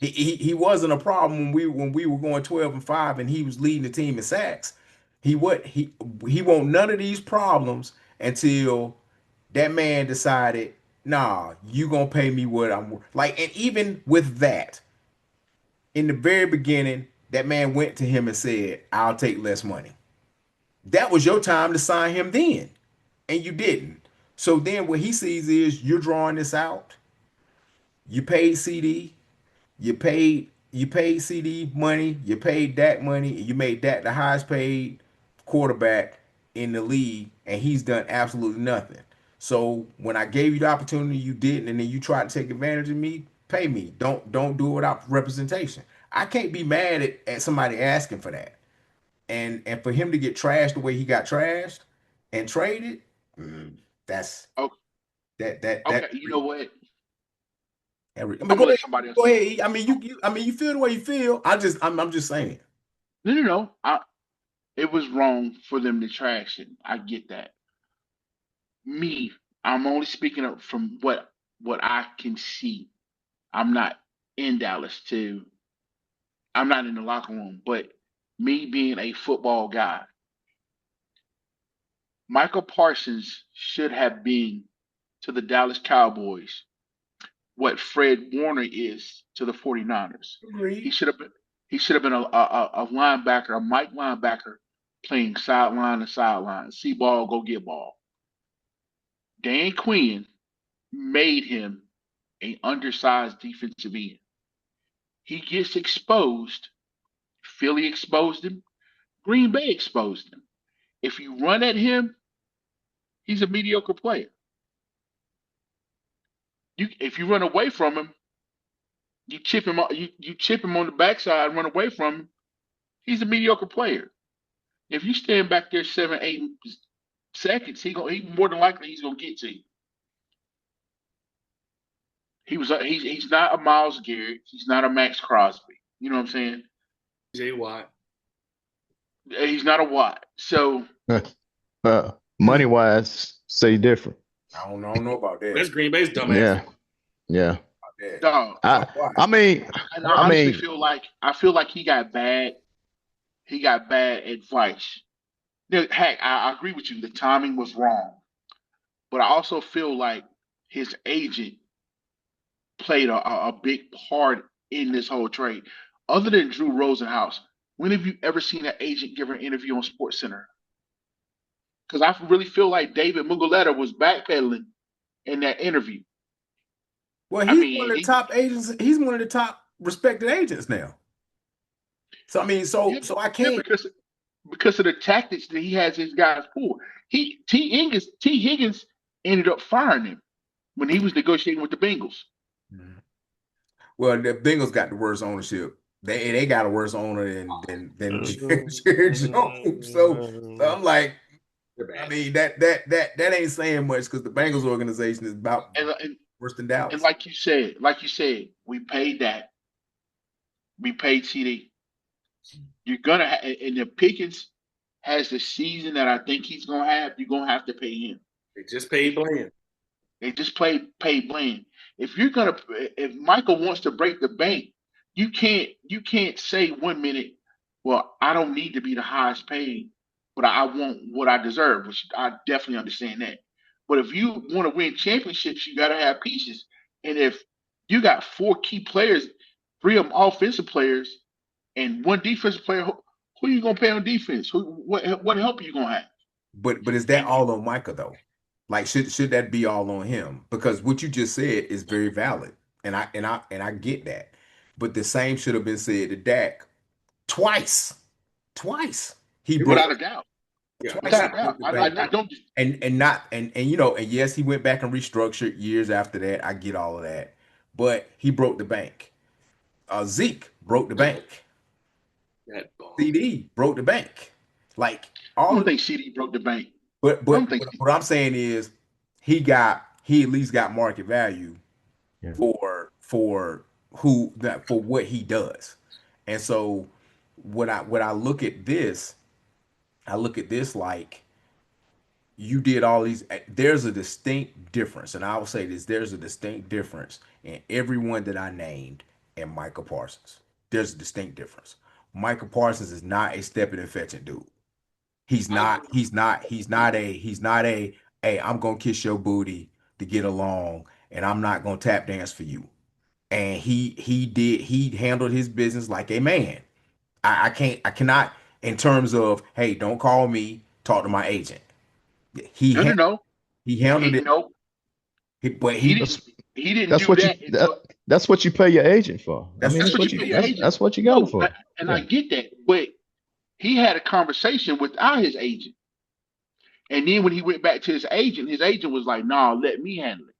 He wasn't a problem when we were going 12-5 and he was leading the team in sacks. He won't none of these problems until that man decided, nah, you gonna pay me what I'm like. And even with that, in the very beginning, that man went to him and said, I'll take less money. That was your time to sign him then, and you didn't. So then what he sees is you're drawing this out. You paid CD, you paid CD money, you paid Dak money, and you made Dak the highest paid quarterback in the league, and he's done absolutely nothing. So when I gave you the opportunity, you didn't, and then you tried to take advantage of me. Pay me. Don't do it without representation. I can't be mad at somebody asking for that, and for him to get trashed the way he got trashed and traded, that's Okay, that. okay. You know what? I mean, I'm go gonna ahead. let somebody else Go talk. ahead. I mean, you feel the way you feel. I'm just saying. No. It was wrong for them to trash him. I get that. Me, I'm only speaking up from what I can see. I'm not in Dallas to. I'm not in the locker room, but me being a football guy, Michael Parsons should have been to the Dallas Cowboys what Fred Warner is to the 49ers. He Agreed. should have been he should have been a linebacker, a Mike linebacker playing sideline to sideline. See ball, go get ball. Dan Quinn made him an undersized defensive end. He gets exposed. Philly exposed him. Green Bay exposed him. If you run at him, he's a mediocre player. If you run away from him, you chip him on the backside and run away from him, he's a mediocre player. If you stand back there 7, 8 seconds, he more than likely he's gonna get to you. He's not a Miles Garrett. He's not a Max Crosby. You know what I'm saying? J. Watt. He's not a Watt. So Money wise, say different. I don't know about That's that. Green Bay's dumbass. Yeah, yeah. About that. dog, I Why? I mean and I I honestly mean feel like he got bad advice. Heck, I agree with you. The timing was wrong, but I also feel like his agent played a big part in this whole trade. Other than Drew Rosenhaus, when have you ever seen an agent give an interview on Sports Center? Because I really feel like David Muguleta was backpedaling in that interview. Well, I he's one mean, of the top agents. He's one of the top respected agents now. So I mean, yeah, I yeah, can't. because of the tactics that he has his guys pull. T Higgins ended up firing him when he was negotiating with the Bengals. Well, the Bengals got the worst ownership. They got a worse owner than Jerry Jones. So I'm like, They're I bad. mean that ain't saying much because the Bengals organization is about And worse than and Dallas. like you said, we paid that. We paid CD. You're gonna and if Pickens has the season that I think he's gonna have, you're gonna have to pay him. They just paid Bland. They just pay Bland. If Michael wants to break the bank, you can't say 1 minute, well, I don't need to be the highest paid, but I want what I deserve, which I definitely understand that. But if you want to win championships, you gotta have pieces. And if you got 4 key players, 3 of them offensive players, and 1 defensive player, who you gonna pay on defense? What help are you gonna have? But is that And all on Micah though? Like should that be all on him? Because what you just said is very valid, and I get that. But the same should have been said to Dak twice. Twice he broke without a doubt, Yeah, twice he without a broke doubt, the I bank. I agree. don't. And not and you know and yes he went back and restructured years after that. I get all of that, but he broke the bank. Zeke broke the bank. That ball. CD broke the bank. Like I all don't of think CD broke the bank. but I don't but think. but what I'm saying is he at least got market value Yeah. for what he does. And so when I look at this, I look at this like you did all these. There's a distinct difference, and I will say this: there's a distinct difference in everyone that I named and Micah Parsons. There's a distinct difference. Micah Parsons is not a stepping and fetching dude. He's I not. agree. He's not a. Hey, I'm gonna kiss your booty to get along, and I'm not gonna tap dance for you. And he handled his business like a man. I cannot in terms of hey, don't call me, talk to my agent. He No, no, ha- no. he handled He it, no. but He he didn't. that's He didn't that's do what that until. that's what you pay your agent for. I that's mean, That's that's what what you you pay your agent. that's what you got him No, for. and I Yeah. get that, but he had a conversation without his agent. And then when he went back to his agent was like, "Nah, let me handle it."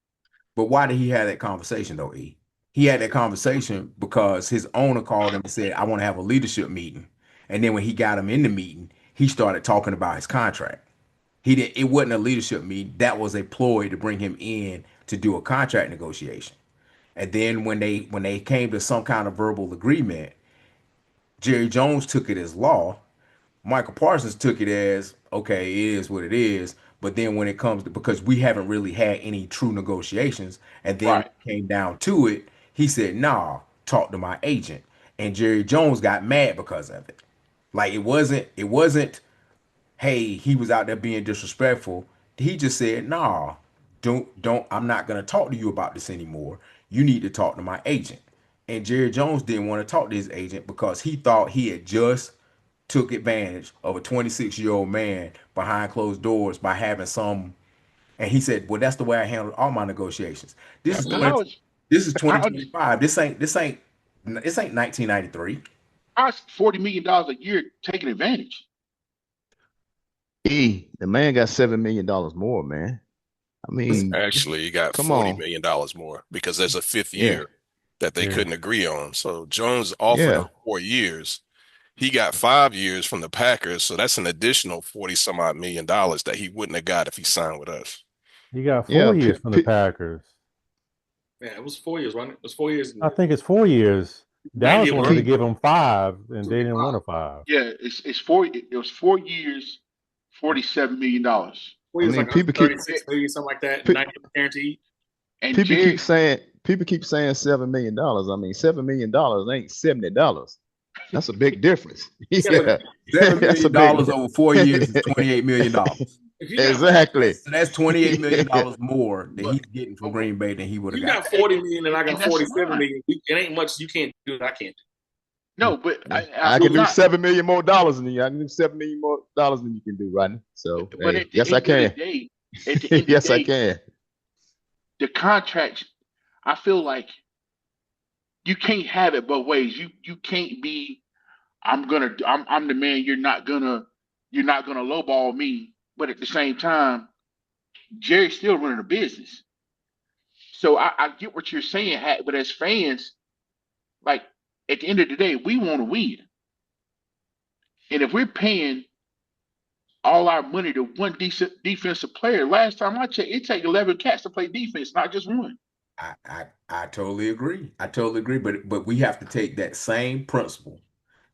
But why did he have that conversation though, E? He had that conversation because his owner called him and said, I want to have a leadership meeting. And then when he got him in the meeting, he started talking about his contract. He didn't, it wasn't a leadership meeting. That was a ploy to bring him in to do a contract negotiation. And then when they came to some kind of verbal agreement, Jerry Jones took it as law. Micah Parsons took it as okay, it is what it is. But then when it comes to because we haven't really had any true negotiations, and then when Right. it came down to it, he said, "Nah, talk to my agent." And Jerry Jones got mad because of it. Like it wasn't hey, he was out there being disrespectful. He just said, "Nah, don't. I'm not gonna talk to you about this anymore. You need to talk to my agent." And Jerry Jones didn't want to talk to his agent because he thought he had just took advantage of a 26-year-old man behind closed doors by having some. And he said, "Well, that's the way I handled all my negotiations. This is How 20. is This is how 2025. This ain't 1993." how's $40 million a year taking advantage? The man got $7 million more, man. I mean, Actually, he got come $40 on. million more because there's a fifth Yeah, year that they Yeah. couldn't agree on. So Jones offered him yeah, 4 years. He got 5 years from the Packers, so that's an additional 40 some odd $1 million that he wouldn't have got if he signed with us. He got yeah. 4 years from the Packers. Yeah, it was 4 years, wasn't it? It was 4 years. I think it's 4 years. And Dallas it wanted to worked. give him 5, and they didn't want a 5. Yeah, it's 4. It was 4 years, $47 million. Four I years mean, like people keep 136 million, something like that, pe- 90 guaranteed. And people keep Jerry, saying $7 million. I mean, $7 million ain't $70. That's a big difference. Yeah, but Yeah, Seven that's a million big. dollars over 4 years is $28 million. if you got Exactly. So that's $28 million more that but he's getting from Green Bay than he would if have you got got back. 40 million and I and got that's 47 fine. million, it ain't much you can't do that I can't No, but I do can do not. $7 million more than you. I can do $7 million more than you can do, Rodney. So, But hey, at the yes, I end of the can. day, at the end of the Yes, I day, can. the contracts. I feel like you can't have it both ways. You can't be. I'm the man. You're not gonna lowball me. But at the same time, Jerry's still running a business. So I get what you're saying, but as fans, like at the end of the day, we want to win. And if we're paying all our money to one decent defensive player, last time I checked, it take 11 cats to play defense, not just one. I totally agree. I totally agree. But we have to take that same principle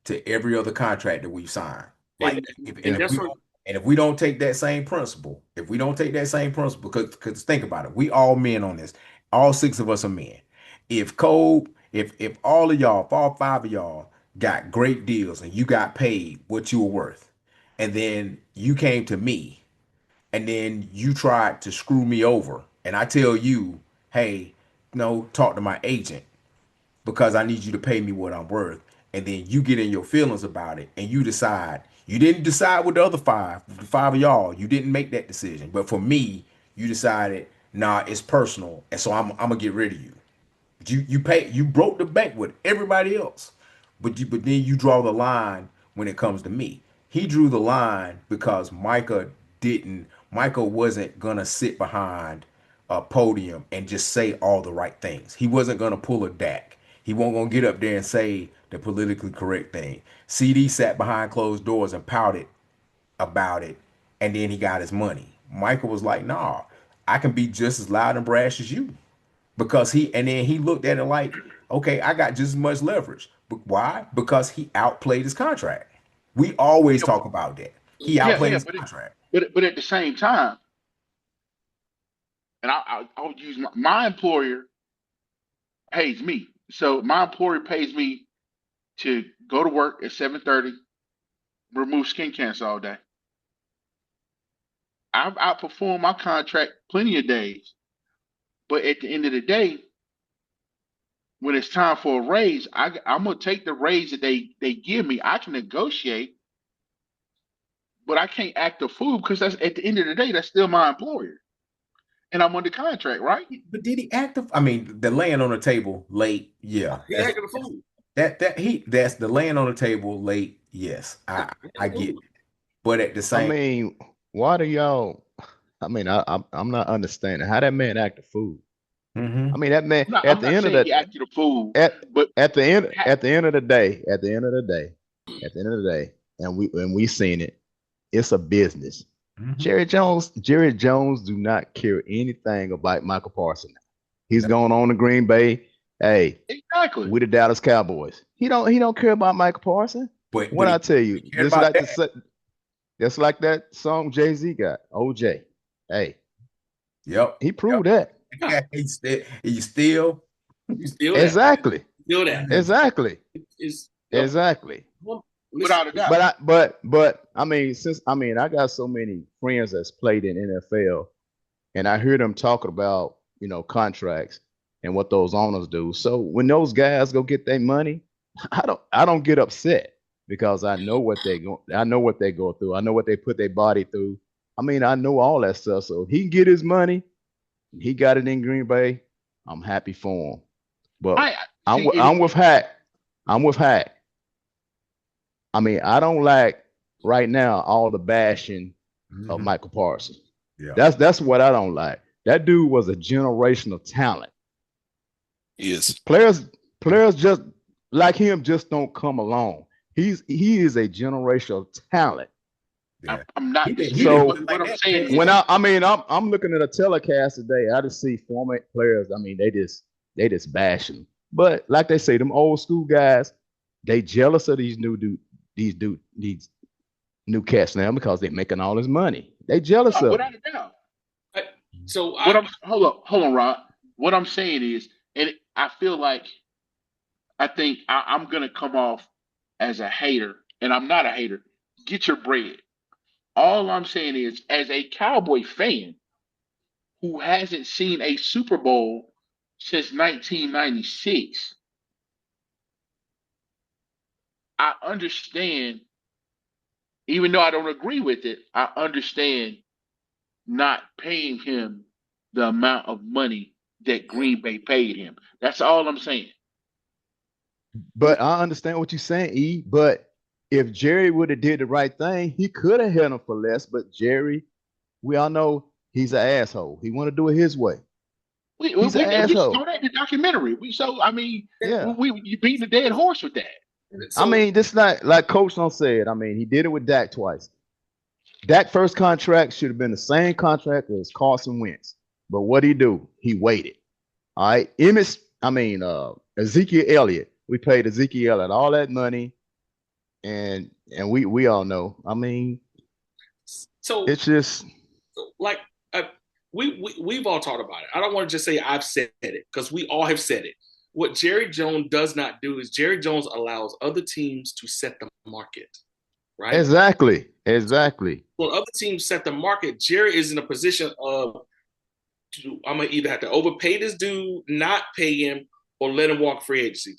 to every other contract that we've signed. do. Like if and And if that's we what don't and if we don't take that same principle, if we don't take that same principle, because think about it, we all men on this. All six of us are men. If Cole, if all of y'all, if all five of y'all got great deals and you got paid what you were worth, and then you came to me and then you tried to screw me over, and I tell you, hey, no, talk to my agent because I need you to pay me what I'm worth. And then you get in your feelings about it and you decide. You didn't decide with the other five, the five of y'all. You didn't make that decision. But for me, you decided, nah, it's personal. And so I'm gonna get rid of you. You broke the bank with everybody else. But then you draw the line when it comes to me. He drew the line because Micah wasn't gonna sit behind a podium and just say all the right things. He wasn't gonna pull a Dak. He wasn't gonna get up there and say the politically correct thing. CD sat behind closed doors and pouted about it, and then he got his money. Michael was like, "Nah, I can be just as loud and brash as you." Because and then he looked at it like, okay, I got just as much leverage. But why? Because he outplayed his contract. We always Yeah, talk about that. He yeah, outplayed yeah, his contract. but at the same time, and I'll use my employer pays me. So my employer pays me to go to work at 7:30, remove skin cancer all day. I've outperformed my contract plenty of days, but at the end of the day, when it's time for a raise, I'm gonna take the raise that they give me. I can negotiate, but I can't act a fool because that's at the end of the day, that's still my employer, and I'm under contract, right? But did he act? I mean, the laying on the table late, yeah. he acted a fool. That's the laying on the table late. Yes, Yeah, I he acted I a get fool. it. But at the I same, mean, Why do y'all? I mean, I'm not understanding how that man act a fool. I Mm-hmm. mean, that man I'm at the not end of saying he the acted a fool, at but ha- at the end of the day, at the end of the day, and we seen it. It's a business. Mm-hmm. Jerry Jones do not care anything about Michael Parsons. He's No, going on to Green Bay. Hey, exactly. we the Dallas Cowboys. He don't care about Michael Parsons. but What I tell you, he cared about that. just like that song Jay-Z got, OJ. Hey, Yep. he Yep. proved that. He's still. You still that. Exactly. Still that. Exactly. Is yep. Exactly. Well, listen, Without a doubt. But I mean, I got so many friends that's played in NFL, and I hear them talking about contracts and what those owners do. So when those guys go get their money, I don't get upset because I know what they go through. I know what they put their body through. I mean, I know all that stuff. So if he can get his money, he got it in Green Bay. I'm happy for him. But I I'm see. I'm with Hack. I'm with Hack. I mean, I don't like right now all the bashing of Mhm. Michael Parsons. Yeah. That's what I don't like. That dude was a generational talent. He is. Players just like him just don't come along. He is a generational talent. Yeah. I'm not He disputing didn't So look what like I'm that saying 10 is when years. I'm looking at a telecast today, I just see former players. I mean, they just bashing. But like they say, them old school guys, they jealous of these new cats now because they're making all this money. They jealous of without them. a doubt. I, so What I I'm hold on, Rod. What I'm saying is, and I feel like I think I'm gonna come off as a hater, and I'm not a hater. Get your bread. All I'm saying is, as a Cowboy fan who hasn't seen a Super Bowl since 1996, I understand, even though I don't agree with it, I understand not paying him the amount of money that Green Bay paid him. That's all I'm saying. But I understand what you're saying, E. But if Jerry would have did the right thing, he could have held him for less. But Jerry, we all know he's an asshole. He want to do it his way. We He's an we, we saw asshole. that in the documentary. I mean, Yeah. we you beating the dead horse with that. I so mean, this not like Coach don't say it. I mean, he did it with Dak twice. Dak first contract should have been the same contract as Carson Wentz. But what he do? He waited. All right. Ezekiel Elliott. We paid Ezekiel Elliott all that money. And we all know. I mean, so it's just like uh, we've all talked about it. I don't want to just say I've said it because we all have said it. What Jerry Jones does not do is Jerry Jones allows other teams to set the market, right? exactly. When other teams set the market, Jerry is in a position of I'm gonna either have to overpay this dude, not pay him, or let him walk free agency.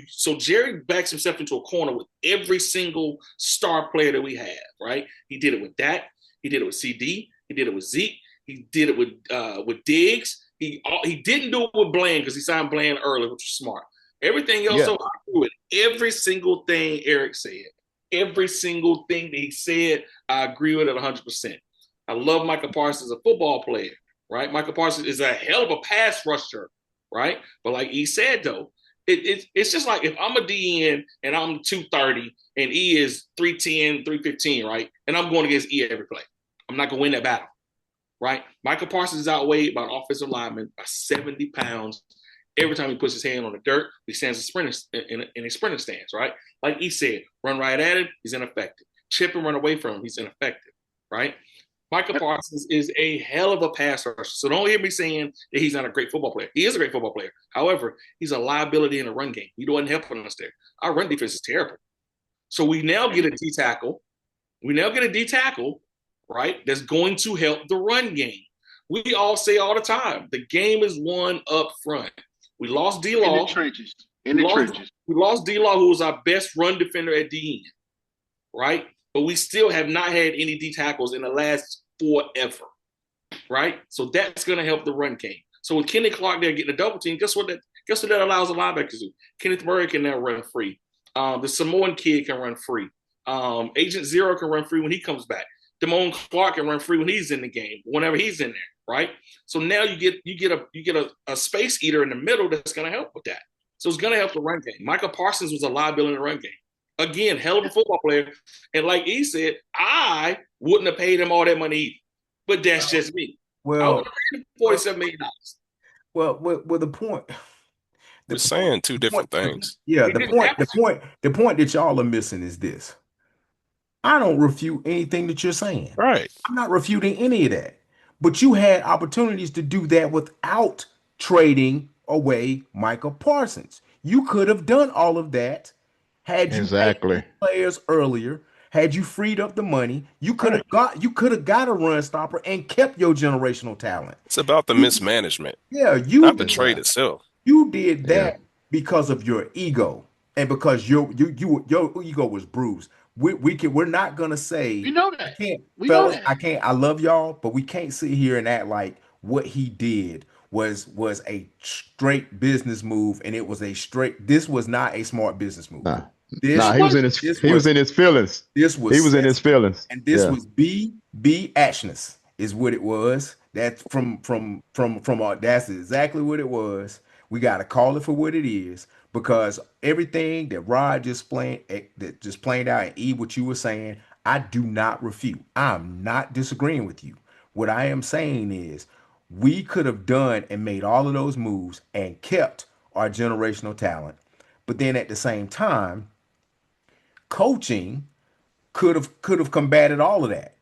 So Jerry backs himself into a corner with every single star player that we have, right? He did it with Dak, he did it with CD, he did it with Zeke, he did it with Diggs. He didn't do it with Bland because he signed Bland early, which was smart. Everything else, Yeah. so I agree with every single thing Eric said. Every single thing that he said, I agree with it 100%. I love Micah Parsons as a football player, right? Micah Parsons is a hell of a pass rusher, right? But like he said, though, it's just like if I'm a DN and I'm 230 and E is 310, 315, right? And I'm going against E every play. I'm not going to win that battle, right? Micah Parsons is outweighed by an offensive lineman by 70 pounds. Every time he puts his hand on the dirt, he stands in a sprinter stance, right? Like he said, run right at him, he's ineffective. Chip and run away from him, he's ineffective, right? Micah Parsons is a hell of a pass rusher. So don't hear me saying that he's not a great football player. He is a great football player. However, he's a liability in the run game. He wasn't helping us there. Our run defense is terrible. So we now get a D tackle. Right? That's going to help the run game. We all say all the time, the game is won up front. We lost In the D-Law. trenches. We lost D-Law, who was our best run defender at the end, right? But we still have not had any D tackles in the last forever, right? So that's going to help the run game. So with Kenny Clark there getting a double team, guess what that allows the linebackers to do? Kenneth Murray can now run free. The Samoan kid can run free. Agent Zero can run free when he comes back. Damone Clark can run free when he's in the game, whenever he's in there, right? So now you get a space eater in the middle that's going to help with that. So it's going to help the run game. Micah Parsons was a liability in the run game. Again, hell of a football player. And like he said, I wouldn't have paid him all that money either. But that's just me. I would Well, have paid him $47 million. well, the point. We're saying two different point, things. yeah, He didn't have to. the point that y'all are missing is this. I don't refute anything that you're saying. Right. I'm not refuting any of that. But you had opportunities to do that without trading away Micah Parsons. You could have done all of that had you paid Exactly. these players earlier. Had you freed up the money, you could have got a run stopper and kept your generational talent. It's about the mismanagement, Yeah, not the trade itself. you did Yeah. that because of your ego and because your ego was bruised. We're not gonna say We know I that. can't, We know fellas. that. I can't. I love y'all, but we can't sit here and act like what he did was a straight business move, and it was a straight. This was not a smart business move. Nah. This Nah, he was in his this he was in his feelings. this was He was in his sensitive, feelings. and this Yeah. was B actionist is what it was. That's from that's exactly what it was. We got to call it for what it is because everything that Rod just played out and E what you were saying, I do not refute. I'm not disagreeing with you. What I am saying is we could have done and made all of those moves and kept our generational talent. But then at the same time, coaching could have combated all of that.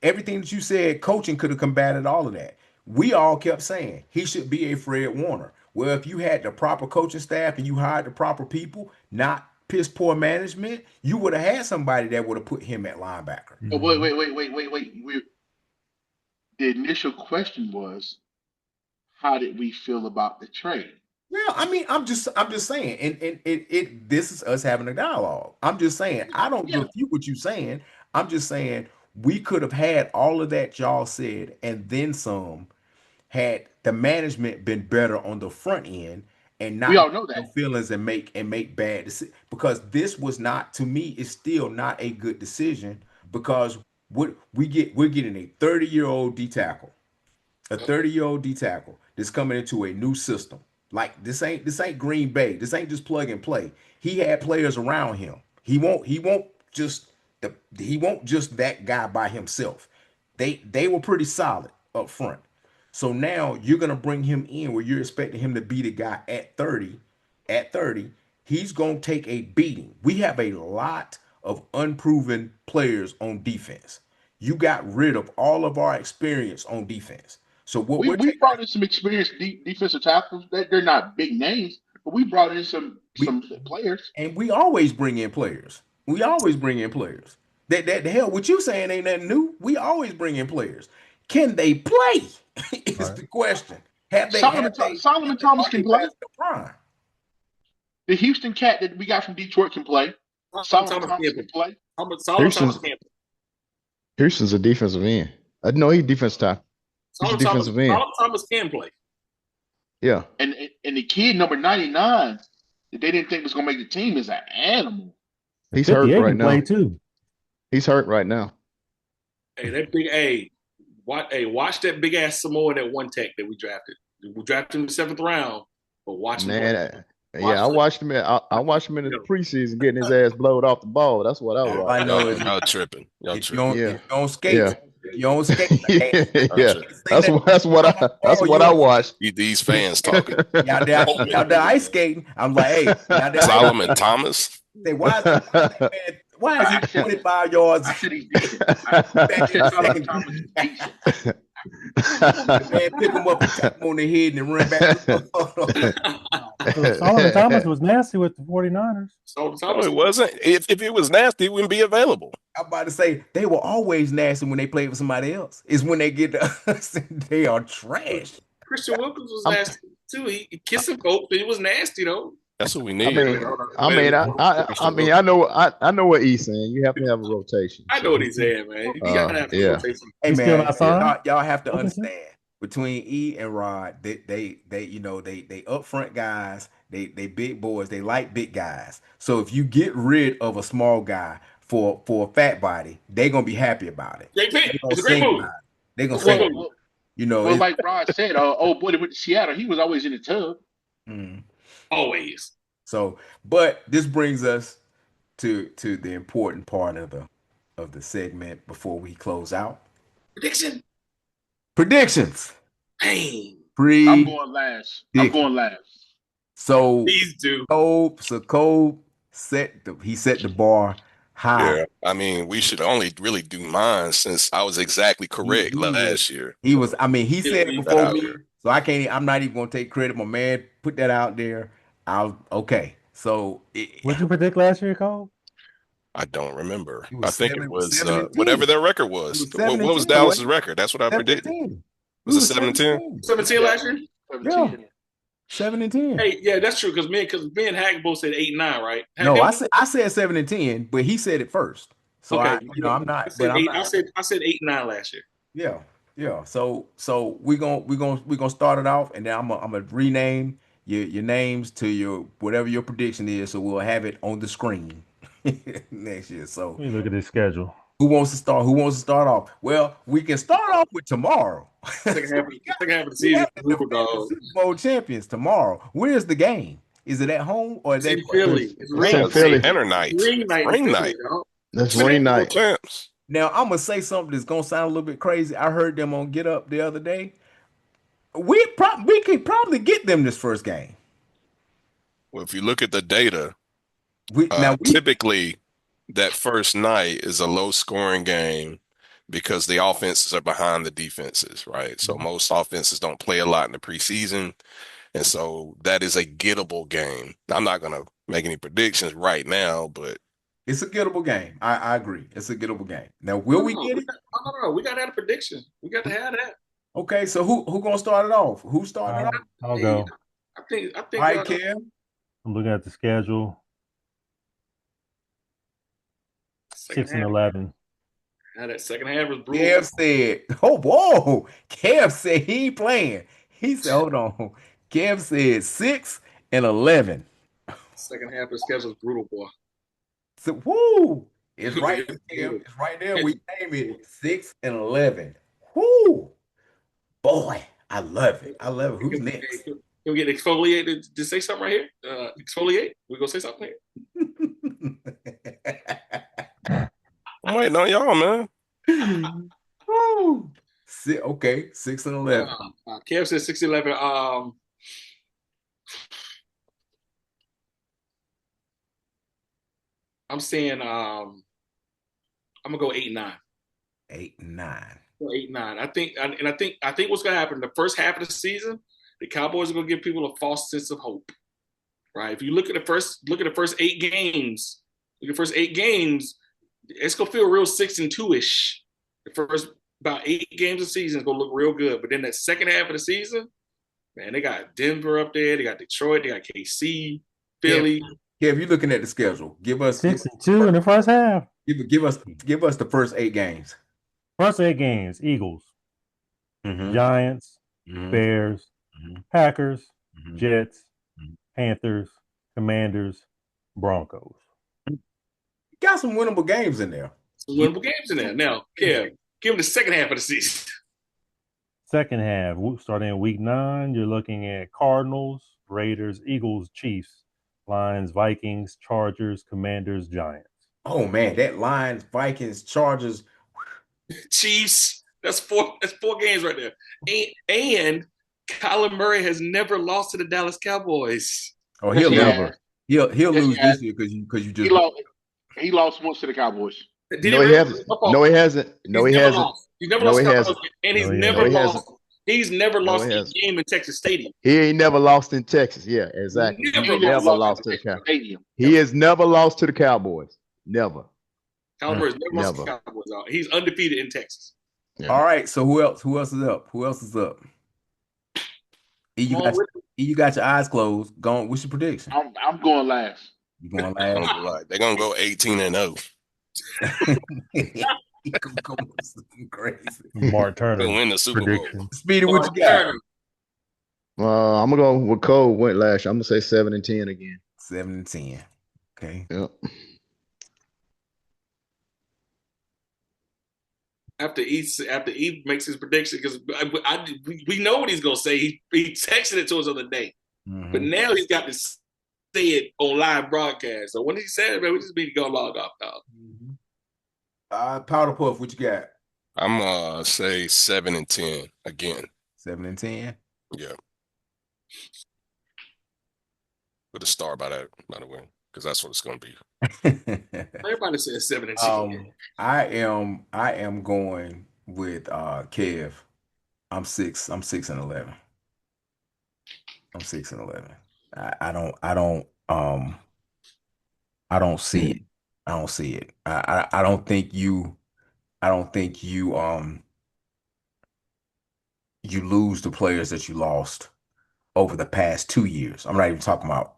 Everything that you said, coaching could have combated all of that. We all kept saying he should be a Fred Warner. Well, if you had the proper coaching staff and you hired the proper people, not piss poor management, you would have had somebody that would have put him at linebacker. Oh, wait. The initial question was, how did we feel about the trade? Yeah, I mean, I'm just saying, and it this is us having a dialogue. I'm just saying, I don't Yeah. refute what you're saying. I'm just saying we could have had all of that y'all said and then some had the management been better on the front end and We not all know no that. feelings and make bad decisions because this was not to me is still not a good decision because what we're getting a 30-year-old D tackle, a 30-year-old D tackle that's coming into a new system. Like this ain't Green Bay. This ain't just plug and play. He had players around him. He won't just he won't just that guy by himself. They were pretty solid up front. So now you're gonna bring him in where you're expecting him to be the guy at 30. At 30, he's gonna take a beating. We have a lot of unproven players on defense. You got rid of all of our experience on defense. So what we're We taking, brought in some experienced defensive tackles. They're not big names, but we brought in some we players. and we always bring in players. We always bring in players. That the hell what you saying ain't nothing new. We always bring in players. Can they play? Is Right. the question. Have they Solomon Thomas are they can play. past the prime? The Houston cat that we got from Detroit can play. Solomon Thomas can play. Solomon Thomas Houston's can't play. Houston's a defensive end. No, he's defensive tackle. He's a defensive end. Solomon Thomas can play. Yeah. And the kid number 99 that they didn't think was gonna make the team is an animal. He's hurt 58 right can play now. too. He's hurt right now. Hey, that big watch that big ass Samoan at one tech that we drafted. We drafted him in the 7th round, but watch him. Man, I watched him. I watched him in the preseason getting his ass blowed off the ball. That's what I All watched. I know is Y'all tripping. Y'all if you tripping. don't, Yeah. if you don't skate, Yeah. if you don't skate, I can't Yeah, that's what I watched. These fans talking. y'all there ice skating. I'm like, hey, y'all there ice Solomon Thomas. Say, why is he 25 yards? I said he's decent. I said Solomon Thomas is decent. Man, pick him up and tap him on the head and run back. So Solomon Thomas was nasty with the 49ers. No, it wasn't. If it was nasty, it wouldn't be available. I'm about to say they were always nasty when they played for somebody else. It's when they get to us, they are trash. Christian Wilkins was nasty too. He kissed him both, but he was nasty though. That's what we I need. mean, I know what he's saying. You have to have a rotation. I know what he's saying, man. You gotta have yeah. rotation. Hey He's still man, not signed? y'all have to Okay. understand between E and Rod, they upfront guys, they big boys, they like big guys. So if you get rid of a small guy for a fat body, they're gonna be happy about it. Great pick. They're gonna It's a great sing move. about it. They're gonna It's a great sing. move. Well, like Rod said, old boy that went to Seattle, he was always in the tub. Always. So, but this brings us to the important part of the segment before we close out. Predictions. Pain. I'm going last. So These two. Cole set the bar high. Yeah, I mean, we should only really do mine since I was exactly correct last year. He was. I mean, he said it before out me, there. so I can't. I'm not even gonna take credit. My man put that out there. Okay. So What'd you predict last year, Cole? I don't remember. It I was think it 7 was 7 and 10. whatever their record It was. was What 7 and was 10, Dallas's wasn't it? record? That's what I 7 and predicted. 10. Was it 7 and 10? 17 last year? 17. Yeah. 7 and 10. Hey, yeah, that's true. Because me and Hack both said 8-9, right? No, I said 7 and 10, but he said it first. So okay. I'm not. I said I'm 8. not. I said 8-9 last year. Yeah. So we're gonna start it off, and then I'm gonna rename your names to your whatever your prediction is. So we'll have it on the screen next year. So Let me look at this schedule. who wants to start? Who wants to start off? Well, we can start off with tomorrow. Second half of the season, Super Dog. Super Bowl champions tomorrow. Where's the game? Is it at home or is It's it in Philly. It's in Philly. Enter night. Ring night. Ring night. That's ring night. Champs. Now I'm gonna say something that's gonna sound a little bit crazy. I heard them on Get Up the other day. We can probably get them this first game. Well, if you look at the data, We typically that first night is a low scoring game because the offenses are behind the defenses, right? So most offenses don't play a lot in the preseason. And so that is a gettable game. I'm not going to make any predictions right now, but it's a gettable game. I agree. It's a gettable game. Now, will we get it? No. We got to have a prediction. We got to have that. Okay, so who gonna start it off? Who started it off? I'll go. I think. All right, Kev. I'm looking at the schedule. 6 and 11. Now that second half was brutal. Kev said, "Oh, whoa!" Kev said he ain't playing. He said, "Hold on." Kev said 6 and 11. Second half of the schedule is brutal, boy. So, woo! It's right there, Kev. It's right there. We name it 6 and 11. Woo! Boy, I love it. Who's next? Can we get exfoliated to say something right here? Exfoliate? We gonna say something here? I'm waiting on y'all, man. Woo! Okay, 6 and 11. Kev said 6-11. I'm saying I'm gonna go 8-9. 8-9. 8-9. I think what's gonna happen the first half of the season, the Cowboys are gonna give people a false sense of hope. Right? If you look at the first 8 games, it's gonna feel real 6-2-ish. The first about 8 games of the season is gonna look real good. But then that second half of the season, man, they got Denver up there, they got Detroit, they got KC, Philly. Yeah, if you're looking at the schedule, give us 6-2 in the first half. Give us the first 8 games. First 8 games: Eagles, Giants, Bears, Packers, Jets, Panthers, Commanders, Broncos. Got some winnable games in there. Now, Kev, give them the second half of the season. Second half, starting in week 9, you're looking at Cardinals, Raiders, Eagles, Chiefs, Lions, Vikings, Chargers, Commanders, Giants. Oh man, that Lions, Vikings, Chargers, Chiefs. That's 4 games right there. And Kyler Murray has never lost to the Dallas Cowboys. Oh, he'll Never. He'll lose this year because you just he lost once to the Cowboys. No, he hasn't. No, he hasn't. No, he hasn't. He's never No, lost he hasn't. and he's No, he never hasn't. lost. He's never lost he a hasn't. game in Texas Stadium. He ain't never lost in Texas. Yeah, exactly. Never He never lost lost to the Cowboys. Stadium. He has never lost to the Cowboys. Never. Kyler Murray's never lost to the Never. Cowboys. He's undefeated in Texas. Yeah. All right. So who else is up? You got your eyes closed. Go. What's your prediction? I'm going last. You going last? They're going to go 18-0. Crazy. Mark Turner They'll win the Super Bowl. prediction. Speedy, what you got? I'm gonna go with Cole went last year. I'm gonna say 7 and 10 again. 7 and 10. Okay. Yep. after he makes his prediction because we know what he's gonna say. He texted it to us the other day, but now he's got to say it on live broadcast. So when he said it, man, we just need to go log off, dog. Powder Puff, what you got? I'm gonna say 7-10 again. 7-10. Yeah. With a star by the way, because that's what it's gonna be. Everybody says 7-10. I am going with Kev. I'm 6-11. I'm 6-11. I don't see it. I don't see it. I don't think you you lose the players that you lost over the past 2 years. I'm not even talking about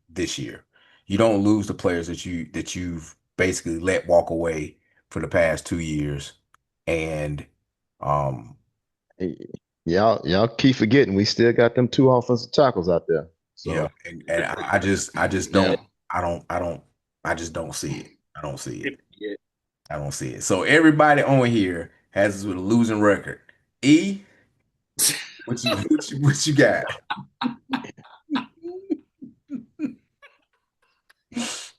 this year. You don't lose the players that you've basically let walk away for the past 2 years. And y'all keep forgetting we still got them 2 offensive tackles out there. So yeah, and I just don't I just don't see it. I don't see it. I don't see it. So everybody on here has us with a losing record. E, what you got?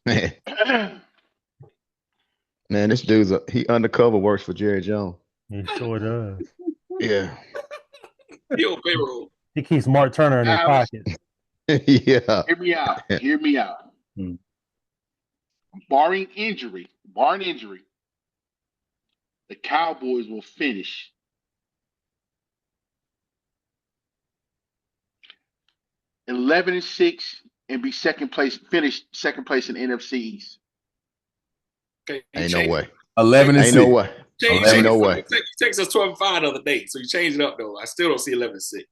Man, this dude's he undercover works for Jerry Jones. He sure does. Yeah. He on payroll. He keeps Mark Turner in his pocket. Yeah. Hear me out. Barring injury, the Cowboys will finish 11-6 and be finish second place in NFC East. Okay, Ain't no way. 11-6. Ain't no way. Ain't no way. He takes us 12-5 the other day, so you change it up though. I still don't see 11-6.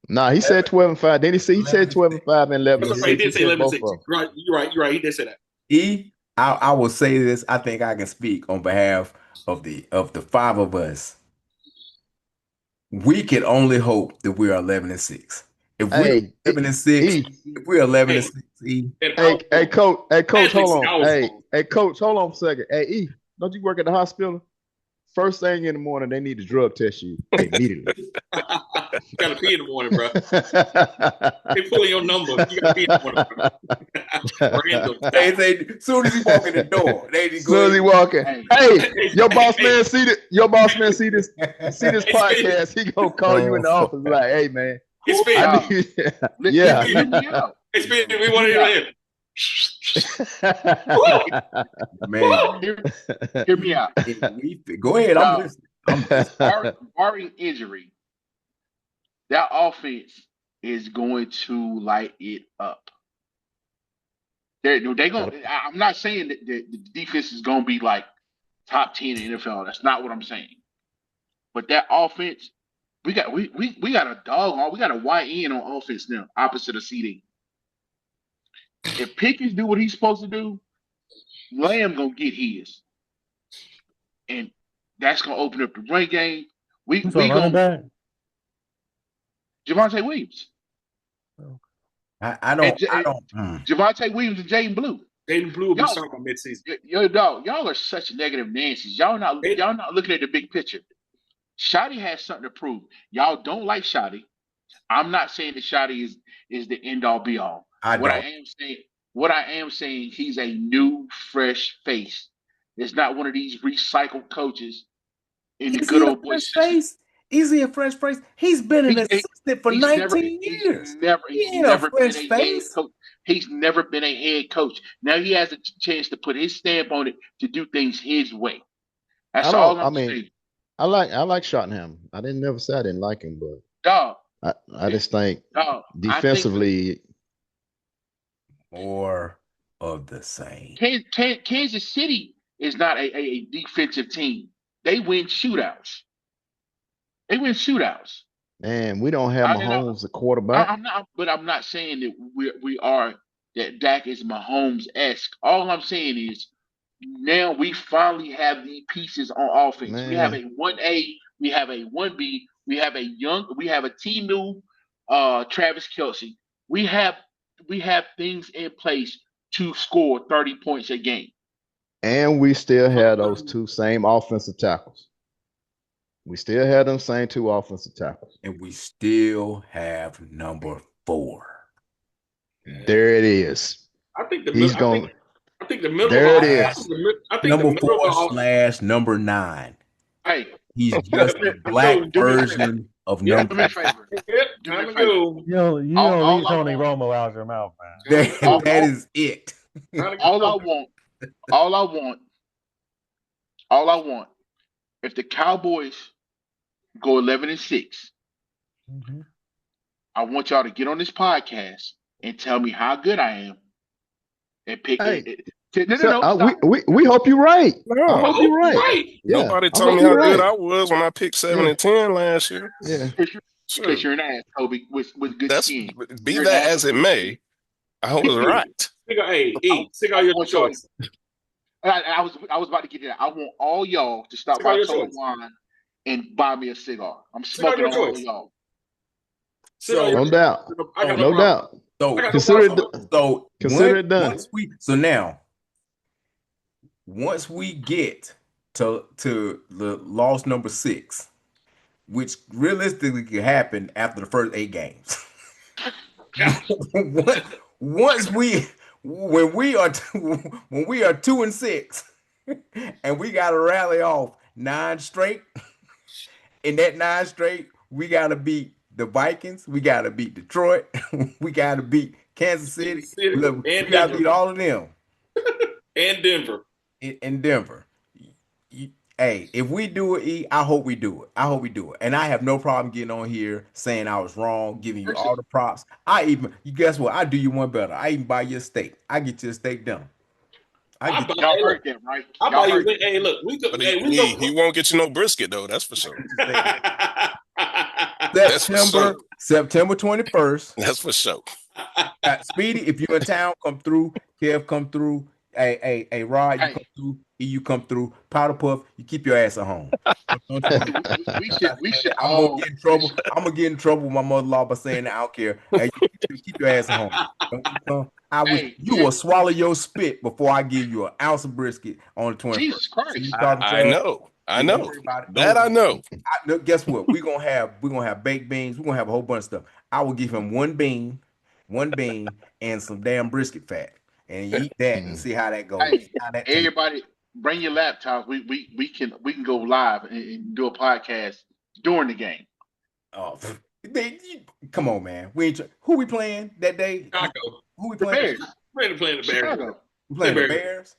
Nah, he said 12-5. Then he said 12-5 and 11-6. He did say 11-6. You're right. He did say that. I will say this. I think I can speak on behalf of the 5 of us. We can only hope that we are 11-6. If we're 11-6, if we're 11-6, Hey, coach, hold on. Hey, coach, hold on a second. Hey, E, don't you work at the hospital? First thing in the morning, they need to drug test you immediately. You gotta pee in the morning, bro. They pulling your number. You gotta pee in the morning, bro. Random. As soon as he walk in the door, as soon as he walking. Hey, your boss man see this podcast. He gonna call you in the office like, hey man. It's been. Yeah. It's been. We want to hear him. Man, hear me out. Go ahead. I'm listening. Barring injury, that offense is going to light it up. They going. I'm not saying that the defense is going to be like top 10 in the NFL. That's not what I'm saying. But that offense, we got a dog on. We got a YN on offense now, opposite of CD. If Pickens do what he's supposed to do, Lamb gonna get his, and that's gonna open up the run game. We gonna Javonte Williams. I don't. Javonte Williams and Jaden Blue. Jaden Blue will be starting by midseason. Yo, dog, y'all are such negative Nancy's. Y'all not looking at the big picture. Shotty has something to prove. Y'all don't like Shotty. I'm not saying that Shotty is the end all be all. What I am saying, he's a new, fresh face. It's not one of these recycled coaches in the good old boy face. Is he a fresh face? He's been an assistant for 19 years. He's never been a head coach. He's never been a head coach. Now he has a chance to put his stamp on it to do things his way. That's all I'm saying. I like Shottenham. I didn't never say I didn't like him, but dog. I just think defensively more of the same. Kansas City is not a defensive team. They win shootouts. Man, we don't have Mahomes a quarterback. I'm not saying that we are that Dak is Mahomes-esque. All I'm saying is now we finally have the pieces on offense. Man. We have a 1A, we have a 1B, we have a team new Travis Kelce. We have things in place to score 30 points a game. And we still have those 2 same offensive tackles. We still have them same 2 offensive tackles. And we still have number 4. There it is. I think the He's middle. going. I think the middle There of it our. is. I think the Number middle 4 of our. slash number 9. Hey, He's just a black do me a favor. version of Yeah. number. Do me a favor. Yep, Do me time a to favor. go. You don't All leave I Tony want- Romo out your mouth, man. That is it. Time to All go. I want, if the Cowboys go 11-6, I want y'all to get on this podcast and tell me how good I am, and pick. Hey, No, So, we hope you're right. No. I hope you're right. Right. Yeah, Nobody I told hope me you're how good right. I was when I picked 7 Yeah. and 10 last year. Yeah. Because you're an ass, Kobe, with good That's skin. be You're that an as it may. I was right. Stick out your choice. I was about to get to that. I want all y'all to stop Stick out by your Total choice. Wine and buy me a cigar. I'm Stick out smoking your on all choice. y'all. No doubt. I got No problem. doubt. So I got no Consider problem. it. So Consider it done. Once we get to the loss number 6, which realistically could happen after the first 8 games. Once when we are 2-6, and we got to rally off 9 straight. In that 9 straight, we got to beat the Vikings. We got to beat Detroit. We got to beat Kansas City. We got to Denver. beat all of them. And Denver. In Denver. Hey, if we do it, I hope we do it. I hope we do it. And I have no problem getting on here saying I was wrong, giving you all the props. You guess what? I do you one better. I even buy you a steak. I get you a steak done. Y'all heard that, right? I Y'all buy you. heard that. Hey, look, we could. But Hey, we he go. won't get you no brisket though. That's for sure. That's September 21st. That's for sure. Speedy, if you're in town, come through. Kev, come through. Hey, Rod, you come through. You come through. Powder Puff, you keep your ass at home. We should I'm all gonna get in trouble. I'm gonna get in trouble with my mother-in-law by saying I don't care. Hey, you keep your ass at home. Don't you come. You will swallow your spit before I give you an ounce of brisket on the 21st. Jesus Christ. I know. I know. That I know. Guess what? We're gonna have baked beans. We're gonna have a whole bunch of stuff. I will give him one bean, and some damn brisket fat, and you eat that and see how that goes. Hey, how that everybody, bring your laptops. We can go live and do a podcast during the game. Oh, come on, man. Who we playing that day? Chicago. Who we The playing? Bears. We're playing the Bears. Chicago. We playing The the Bears.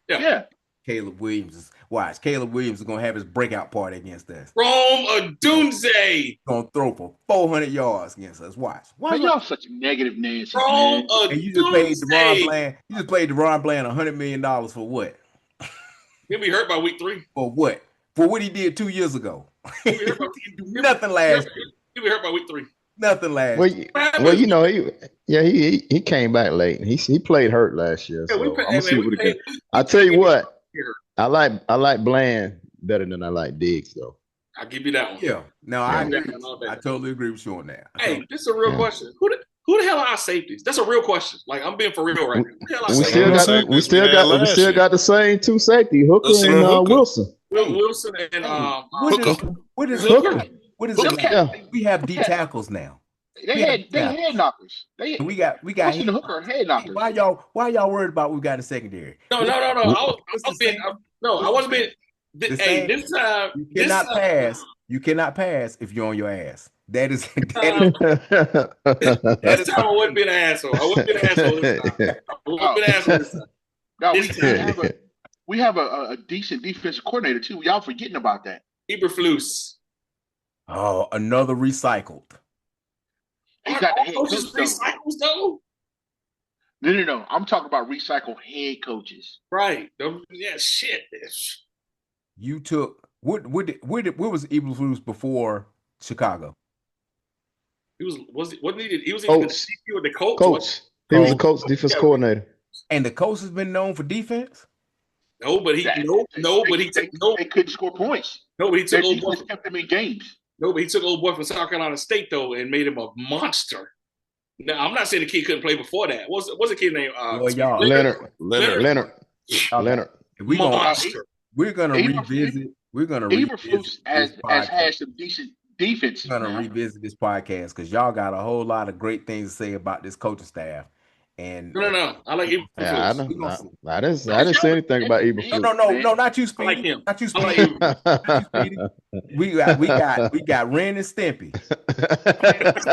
Bears. Yeah. Caleb Williams is gonna have his breakout party against us. Rome Odunze. Gonna throw for 400 yards against us. Watch. Man, y'all such a negative Nancy. Rome Man. And you just paid DeRon Odunze. Bland. You just paid DeRon Bland $100 million for what? He'll be hurt by week 3. For what? For what he did 2 years ago. He'll be hurt by, Nothing last. He'll be hurt by week 3. Nothing last. Well, you know, he came back late. He played hurt last year. So I'm gonna see what he can. I tell you what, I like Bland better than I like Diggs though. I'll give you that one. Yeah. No, I Yeah. agree. I totally agree with you on that. Hey, this is a real question. Who the hell are our safeties? That's a real question. Like, I'm being for real right now. Who the hell are our safeties? We still got the same 2 safety, Hooker Wilson and and Hooker. Wilson. Wilson and What is Hooker? What is Hooker. Hooker? Yeah. We have D tackles now. They head knockers. We got Wilson and Hooker are head knockers. Why y'all worried about what we got in secondary? No. I wasn't being. Hey, this time You cannot pass if you're on your ass. That is this time I wouldn't be an asshole. I wouldn't be an asshole this time. No, we have a decent defensive coordinator too. Y'all forgetting about that. Eberflus. Oh, another recycled. He got the head Coaches coach, though. recycles though. No. I'm talking about recycled head coaches. Right. Yeah. Shit. You took where was Eberflus before Chicago? He was either the Colts. CQ or the Colts. Coach. He was a coach, defense coordinator. And the coach has been known for defense. No, but he They couldn't score points. No, but he took Their old boy. defense kept them in games. No, but he took old boy from South Carolina State though and made him a monster. Now I'm not saying the kid couldn't play before that. What's the kid named? Leonard. We're gonna Monster. revisit We're gonna revisit Eberflus this has podcast. had some decent defenses We're gonna now. revisit this podcast because y'all got a whole lot of great things to say about this coaching staff. And No. I like Yeah, I Eberflus. we don't. gonna see. I didn't. I Don't didn't y'all say look anything about negative, man. Eberflus. No, not you, I like Speedy. him. Not you, I like Speedy. Eberflus. Not you, Speedy. We got Ren and Stimpy.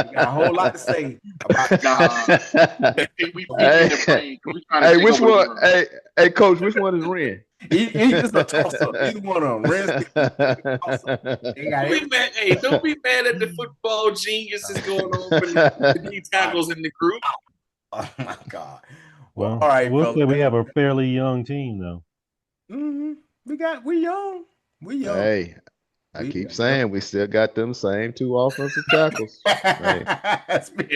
We got a whole lot to say about this. Nah, we picking Hey, the brain because we trying to hey, take which over the one? world. Hey, Coach, which one is Ren? It's a toss up. Either one of them. Ren, Stimpy, toss up. They got Don't be everything. mad. Hey, don't be mad at the football geniuses going on for the D tackles in the group. Oh my God. Well, Well, all right, we'll fellas. say we have a fairly young team, though. Mm-hmm. We young. We young. Hey, I We keep young. saying we still got them same two offensive tackles. Hey,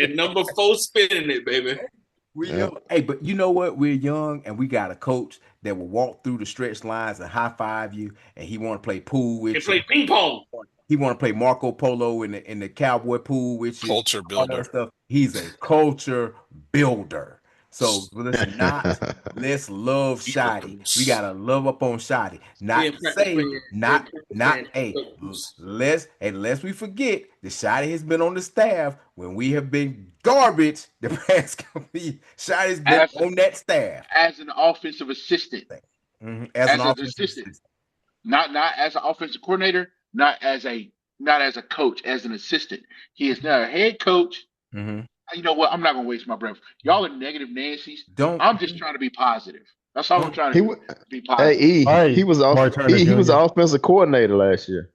And number 4 spinning it, baby. We yeah. young. Hey, but you know what? We're young and we got a coach that will walk through the stretch lines and high five you, and he want to play pool with And you. play ping pong. He want to play Marco Polo in the cowboy pool with you. Culture All that builder. stuff. He's a culture builder. So listen, let's love Shoddy. We gotta love up on Shoddy. Not Being to practice say, man. not Man. hey, lest we forget that Shoddy has been on the staff when we have been garbage the past couple of years. Shoddy's been As on that staff as an offensive assistant, as an as an offensive assistant, assistant. not as an offensive coordinator, not as a coach, as an assistant. He is now a head coach. Mhm. You know what? I'm not gonna waste my breath. Y'all are negative Nancy's. Don't I'm just trying to be positive. That's all I'm don't trying He to wa- do. Be Hey, positive. E, All right, he was off. Mark Turner He was the Jr. offensive coordinator last year.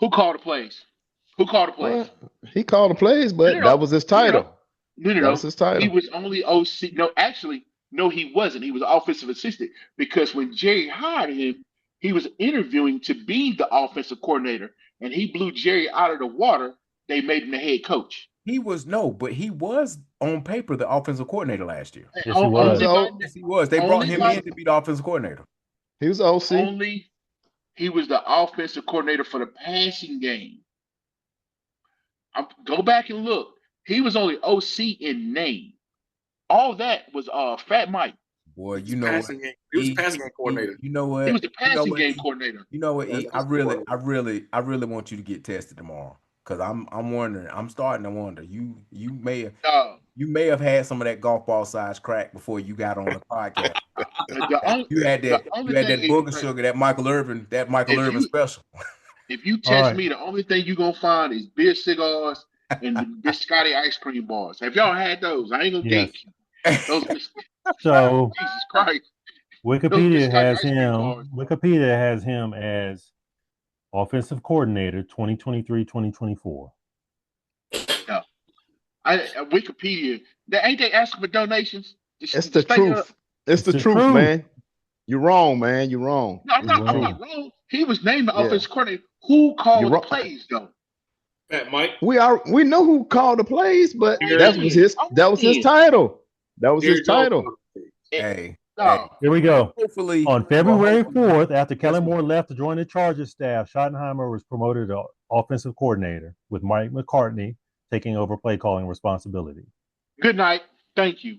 Who called the plays? Who called the plays? What? He called the plays, No, but no, that no, was his no, no, no, title. no, no, That was no. his He title. was only OC. No, actually, no, he wasn't. He was an offensive assistant because when Jerry hired him, he was interviewing to be the offensive coordinator, and he blew Jerry out of the water. They made him the head coach. but he was on paper the offensive coordinator last year. Yes, he He was was. Only by Yes, he was. They brought only him by in to be the offensive coordinator. he was OC. only he was the offensive coordinator for the passing game. Go back and look. He was only OC in name. All that was Fat Mike. Boy, He was you know what? passing game. He was passing game coordinator. You know He was what? the passing game coordinator. You know what? Yeah, E, that's the coordinator. I really want you to get tested tomorrow because I'm wondering. I'm starting to wonder. Uh, You may have had some of that golf ball size crack before you got on the podcast. the only the You only had thing that booger sugar, that Michael if Irvin you special. if you All test right. me, the only thing you're gonna find is beer cigars and the biscotti ice cream bars. Have y'all had those? I ain't gonna Yes. gate those. So Jesus Christ, those Wikipedia biscotti has ice cream him. bars. Wikipedia has him as offensive coordinator 2023-2024. No, Wikipedia. Ain't they asking for donations? It's the Straight up. truth. It's the truth, man. You're wrong, man. You're wrong. No, I'm It's the not. I'm truth. not wrong. He was named the Yeah. offensive coordinator. Who You're called the wrong. plays though? Fat Mike. We know who called the plays, but All that right was then. his All that right was his then. title. That was his Jerry Jones. title. Hey, No. Here we go. hopefully On February hopefully- 4th, after Kellen Yes, Moore left to join the Chargers staff, Schottenheimer was promoted to offensive coordinator, with Mike McCartney taking over play calling responsibility. Good night. Thank you.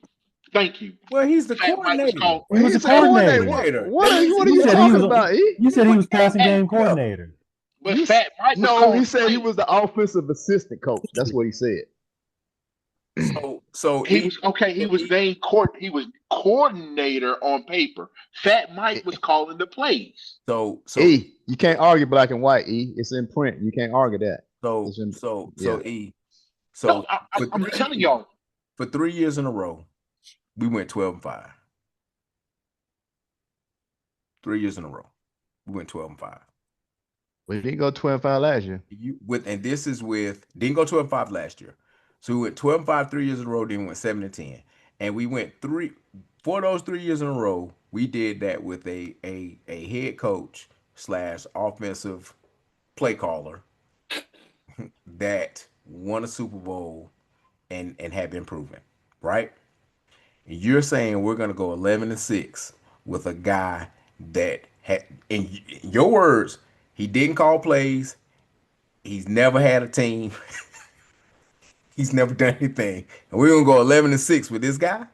Thank you. Well, he's the Fat Mike was coordinator. called. He was He's a a coordinator. coordinator. What are You you said he talking was about, E? You said he was passing Hey, game coordinator. But Fat Mike was No, called. he said he was the offensive assistant coach. That's what he said. So He was okay. He was named court. He was coordinator on paper. Fat Mike was calling the plays. so E, you can't argue black and white, E. It's in print. You can't argue that. so It's in, so yeah. so E. No, So I'm telling y'all. for 3 years in a row, we went 12-5. 3 years in a row, we went 12-5. We didn't go 12-5 last year. And this is with didn't go 12-5 last year. So we went 12-5 3 years in a row, then we went 7-10. And we went for those 3 years in a row, we did that with a head coach / offensive play caller that won a Super Bowl and had been proven, right? And you're saying we're gonna go 11-6 with a guy that had, in your words, he didn't call plays. He's never had a team. He's never done anything, and we're gonna go 11-6 with this guy.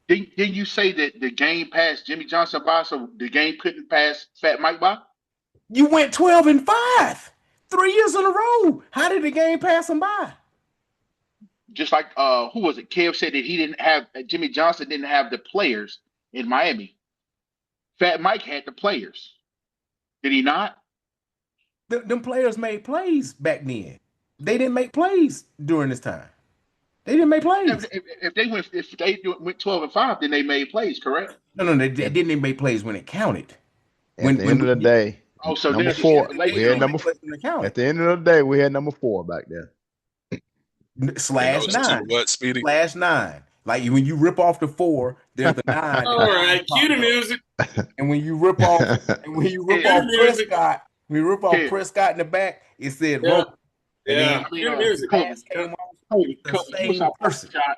Didn't you say that the game passed Jimmy Johnson by, so the game couldn't pass Fat Mike by? You went 12-5, 3 years in a row. How did the game pass them by? Just like who was it? Kev said that he didn't have Jimmy Johnson didn't have the players in Miami. Fat Mike had the players. Did he not? Them players made plays back then. They didn't make plays during this time. They didn't make plays. If they went 12-5, then they made plays, correct? No, they didn't even make plays when it counted. At the end of the day, Oh, so number there's 4. regulation We had on number. When it counted. At the end of the day, we had number 4 back there. Slash And those two 9. what, Speedy? Slash 9. Like when you rip off the 4, there's the 9. All right, cue the music. And when you rip off, music. Prescott, when you rip off Yeah. Prescott in the back, it said Yeah. rope. Yeah, I mean, cue the music. Pass came off. Kobe, The give us same our person. parting shot.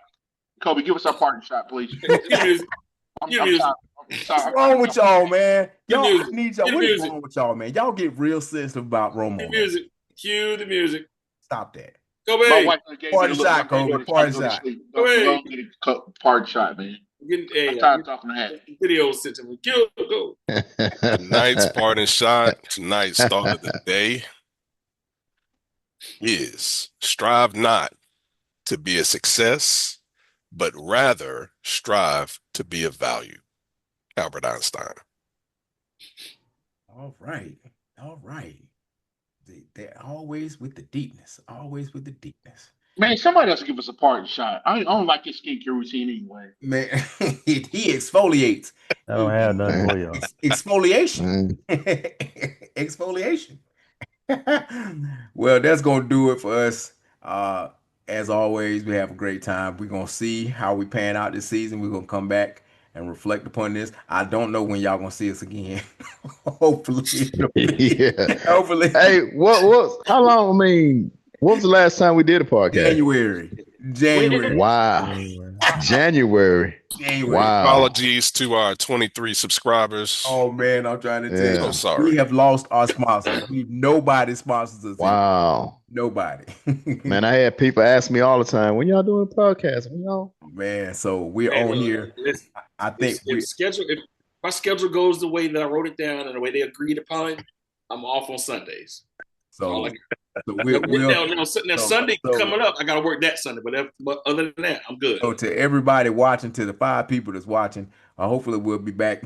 Kobe, give us our parting shot, please. Cue the music. I'm Cue the music. sorry. What's wrong with y'all, man? Y'all, I music. need y'all. Cue the What is music. wrong with y'all, man? Y'all get real sensitive about Cue Romo. the Man. music. Cue the music. Stop that. Kobe. My wife gave me Party the look. shot, My granddaughter Kobe. trying Party to go to shot. sleep. Go ahead. Go get a parting shot, man. I'm tired of talking to hat. Video sent to me. Go. Tonight's parting shot, tonight's thought of the day is strive not to be a success, but rather strive to be of value. Albert Einstein. All right. They're always with the deepness. Always with the deepness. Man, somebody else give us a parting shot. I don't like his skincare routine anyway. Man, he exfoliates. I don't have nothing for y'all. Exfoliation. Exfoliation. Well, that's gonna do it for us. As always, we have a great time. We're gonna see how we pan out this season. We're gonna come back and reflect upon this. I don't know when y'all gonna see us again. Hopefully, Yeah. hopefully. Hey, how long? I mean, what was the last time we did a podcast? January. Wow. January. Wow. Apologies to our 23 subscribers. Oh man, I'm trying to tell Yeah. you. So sorry. We have lost our sponsors. Nobody sponsors us. Wow. Nobody. Man, I had people ask me all the time, when y'all doing podcasts? When y'all? Man, so we're Hey, on look, here. I think if my schedule goes the way that I wrote it down and the way they agreed upon, I'm off on Sundays. so. Now Sunday coming up, I got to work that Sunday. But other than that, I'm good. So to everybody watching, to the 5 people that's watching, hopefully we'll be back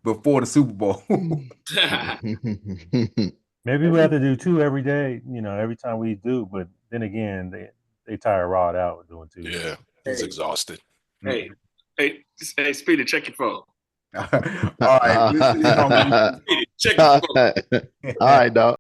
before the Super Bowl. Maybe we have to do 2 every day, every time we do, but then again, they tire Rod out doing 2. Yeah, he's exhausted. Hey, Speedy, check your phone. All right, listen, Speedy, check your phone. All right, dog.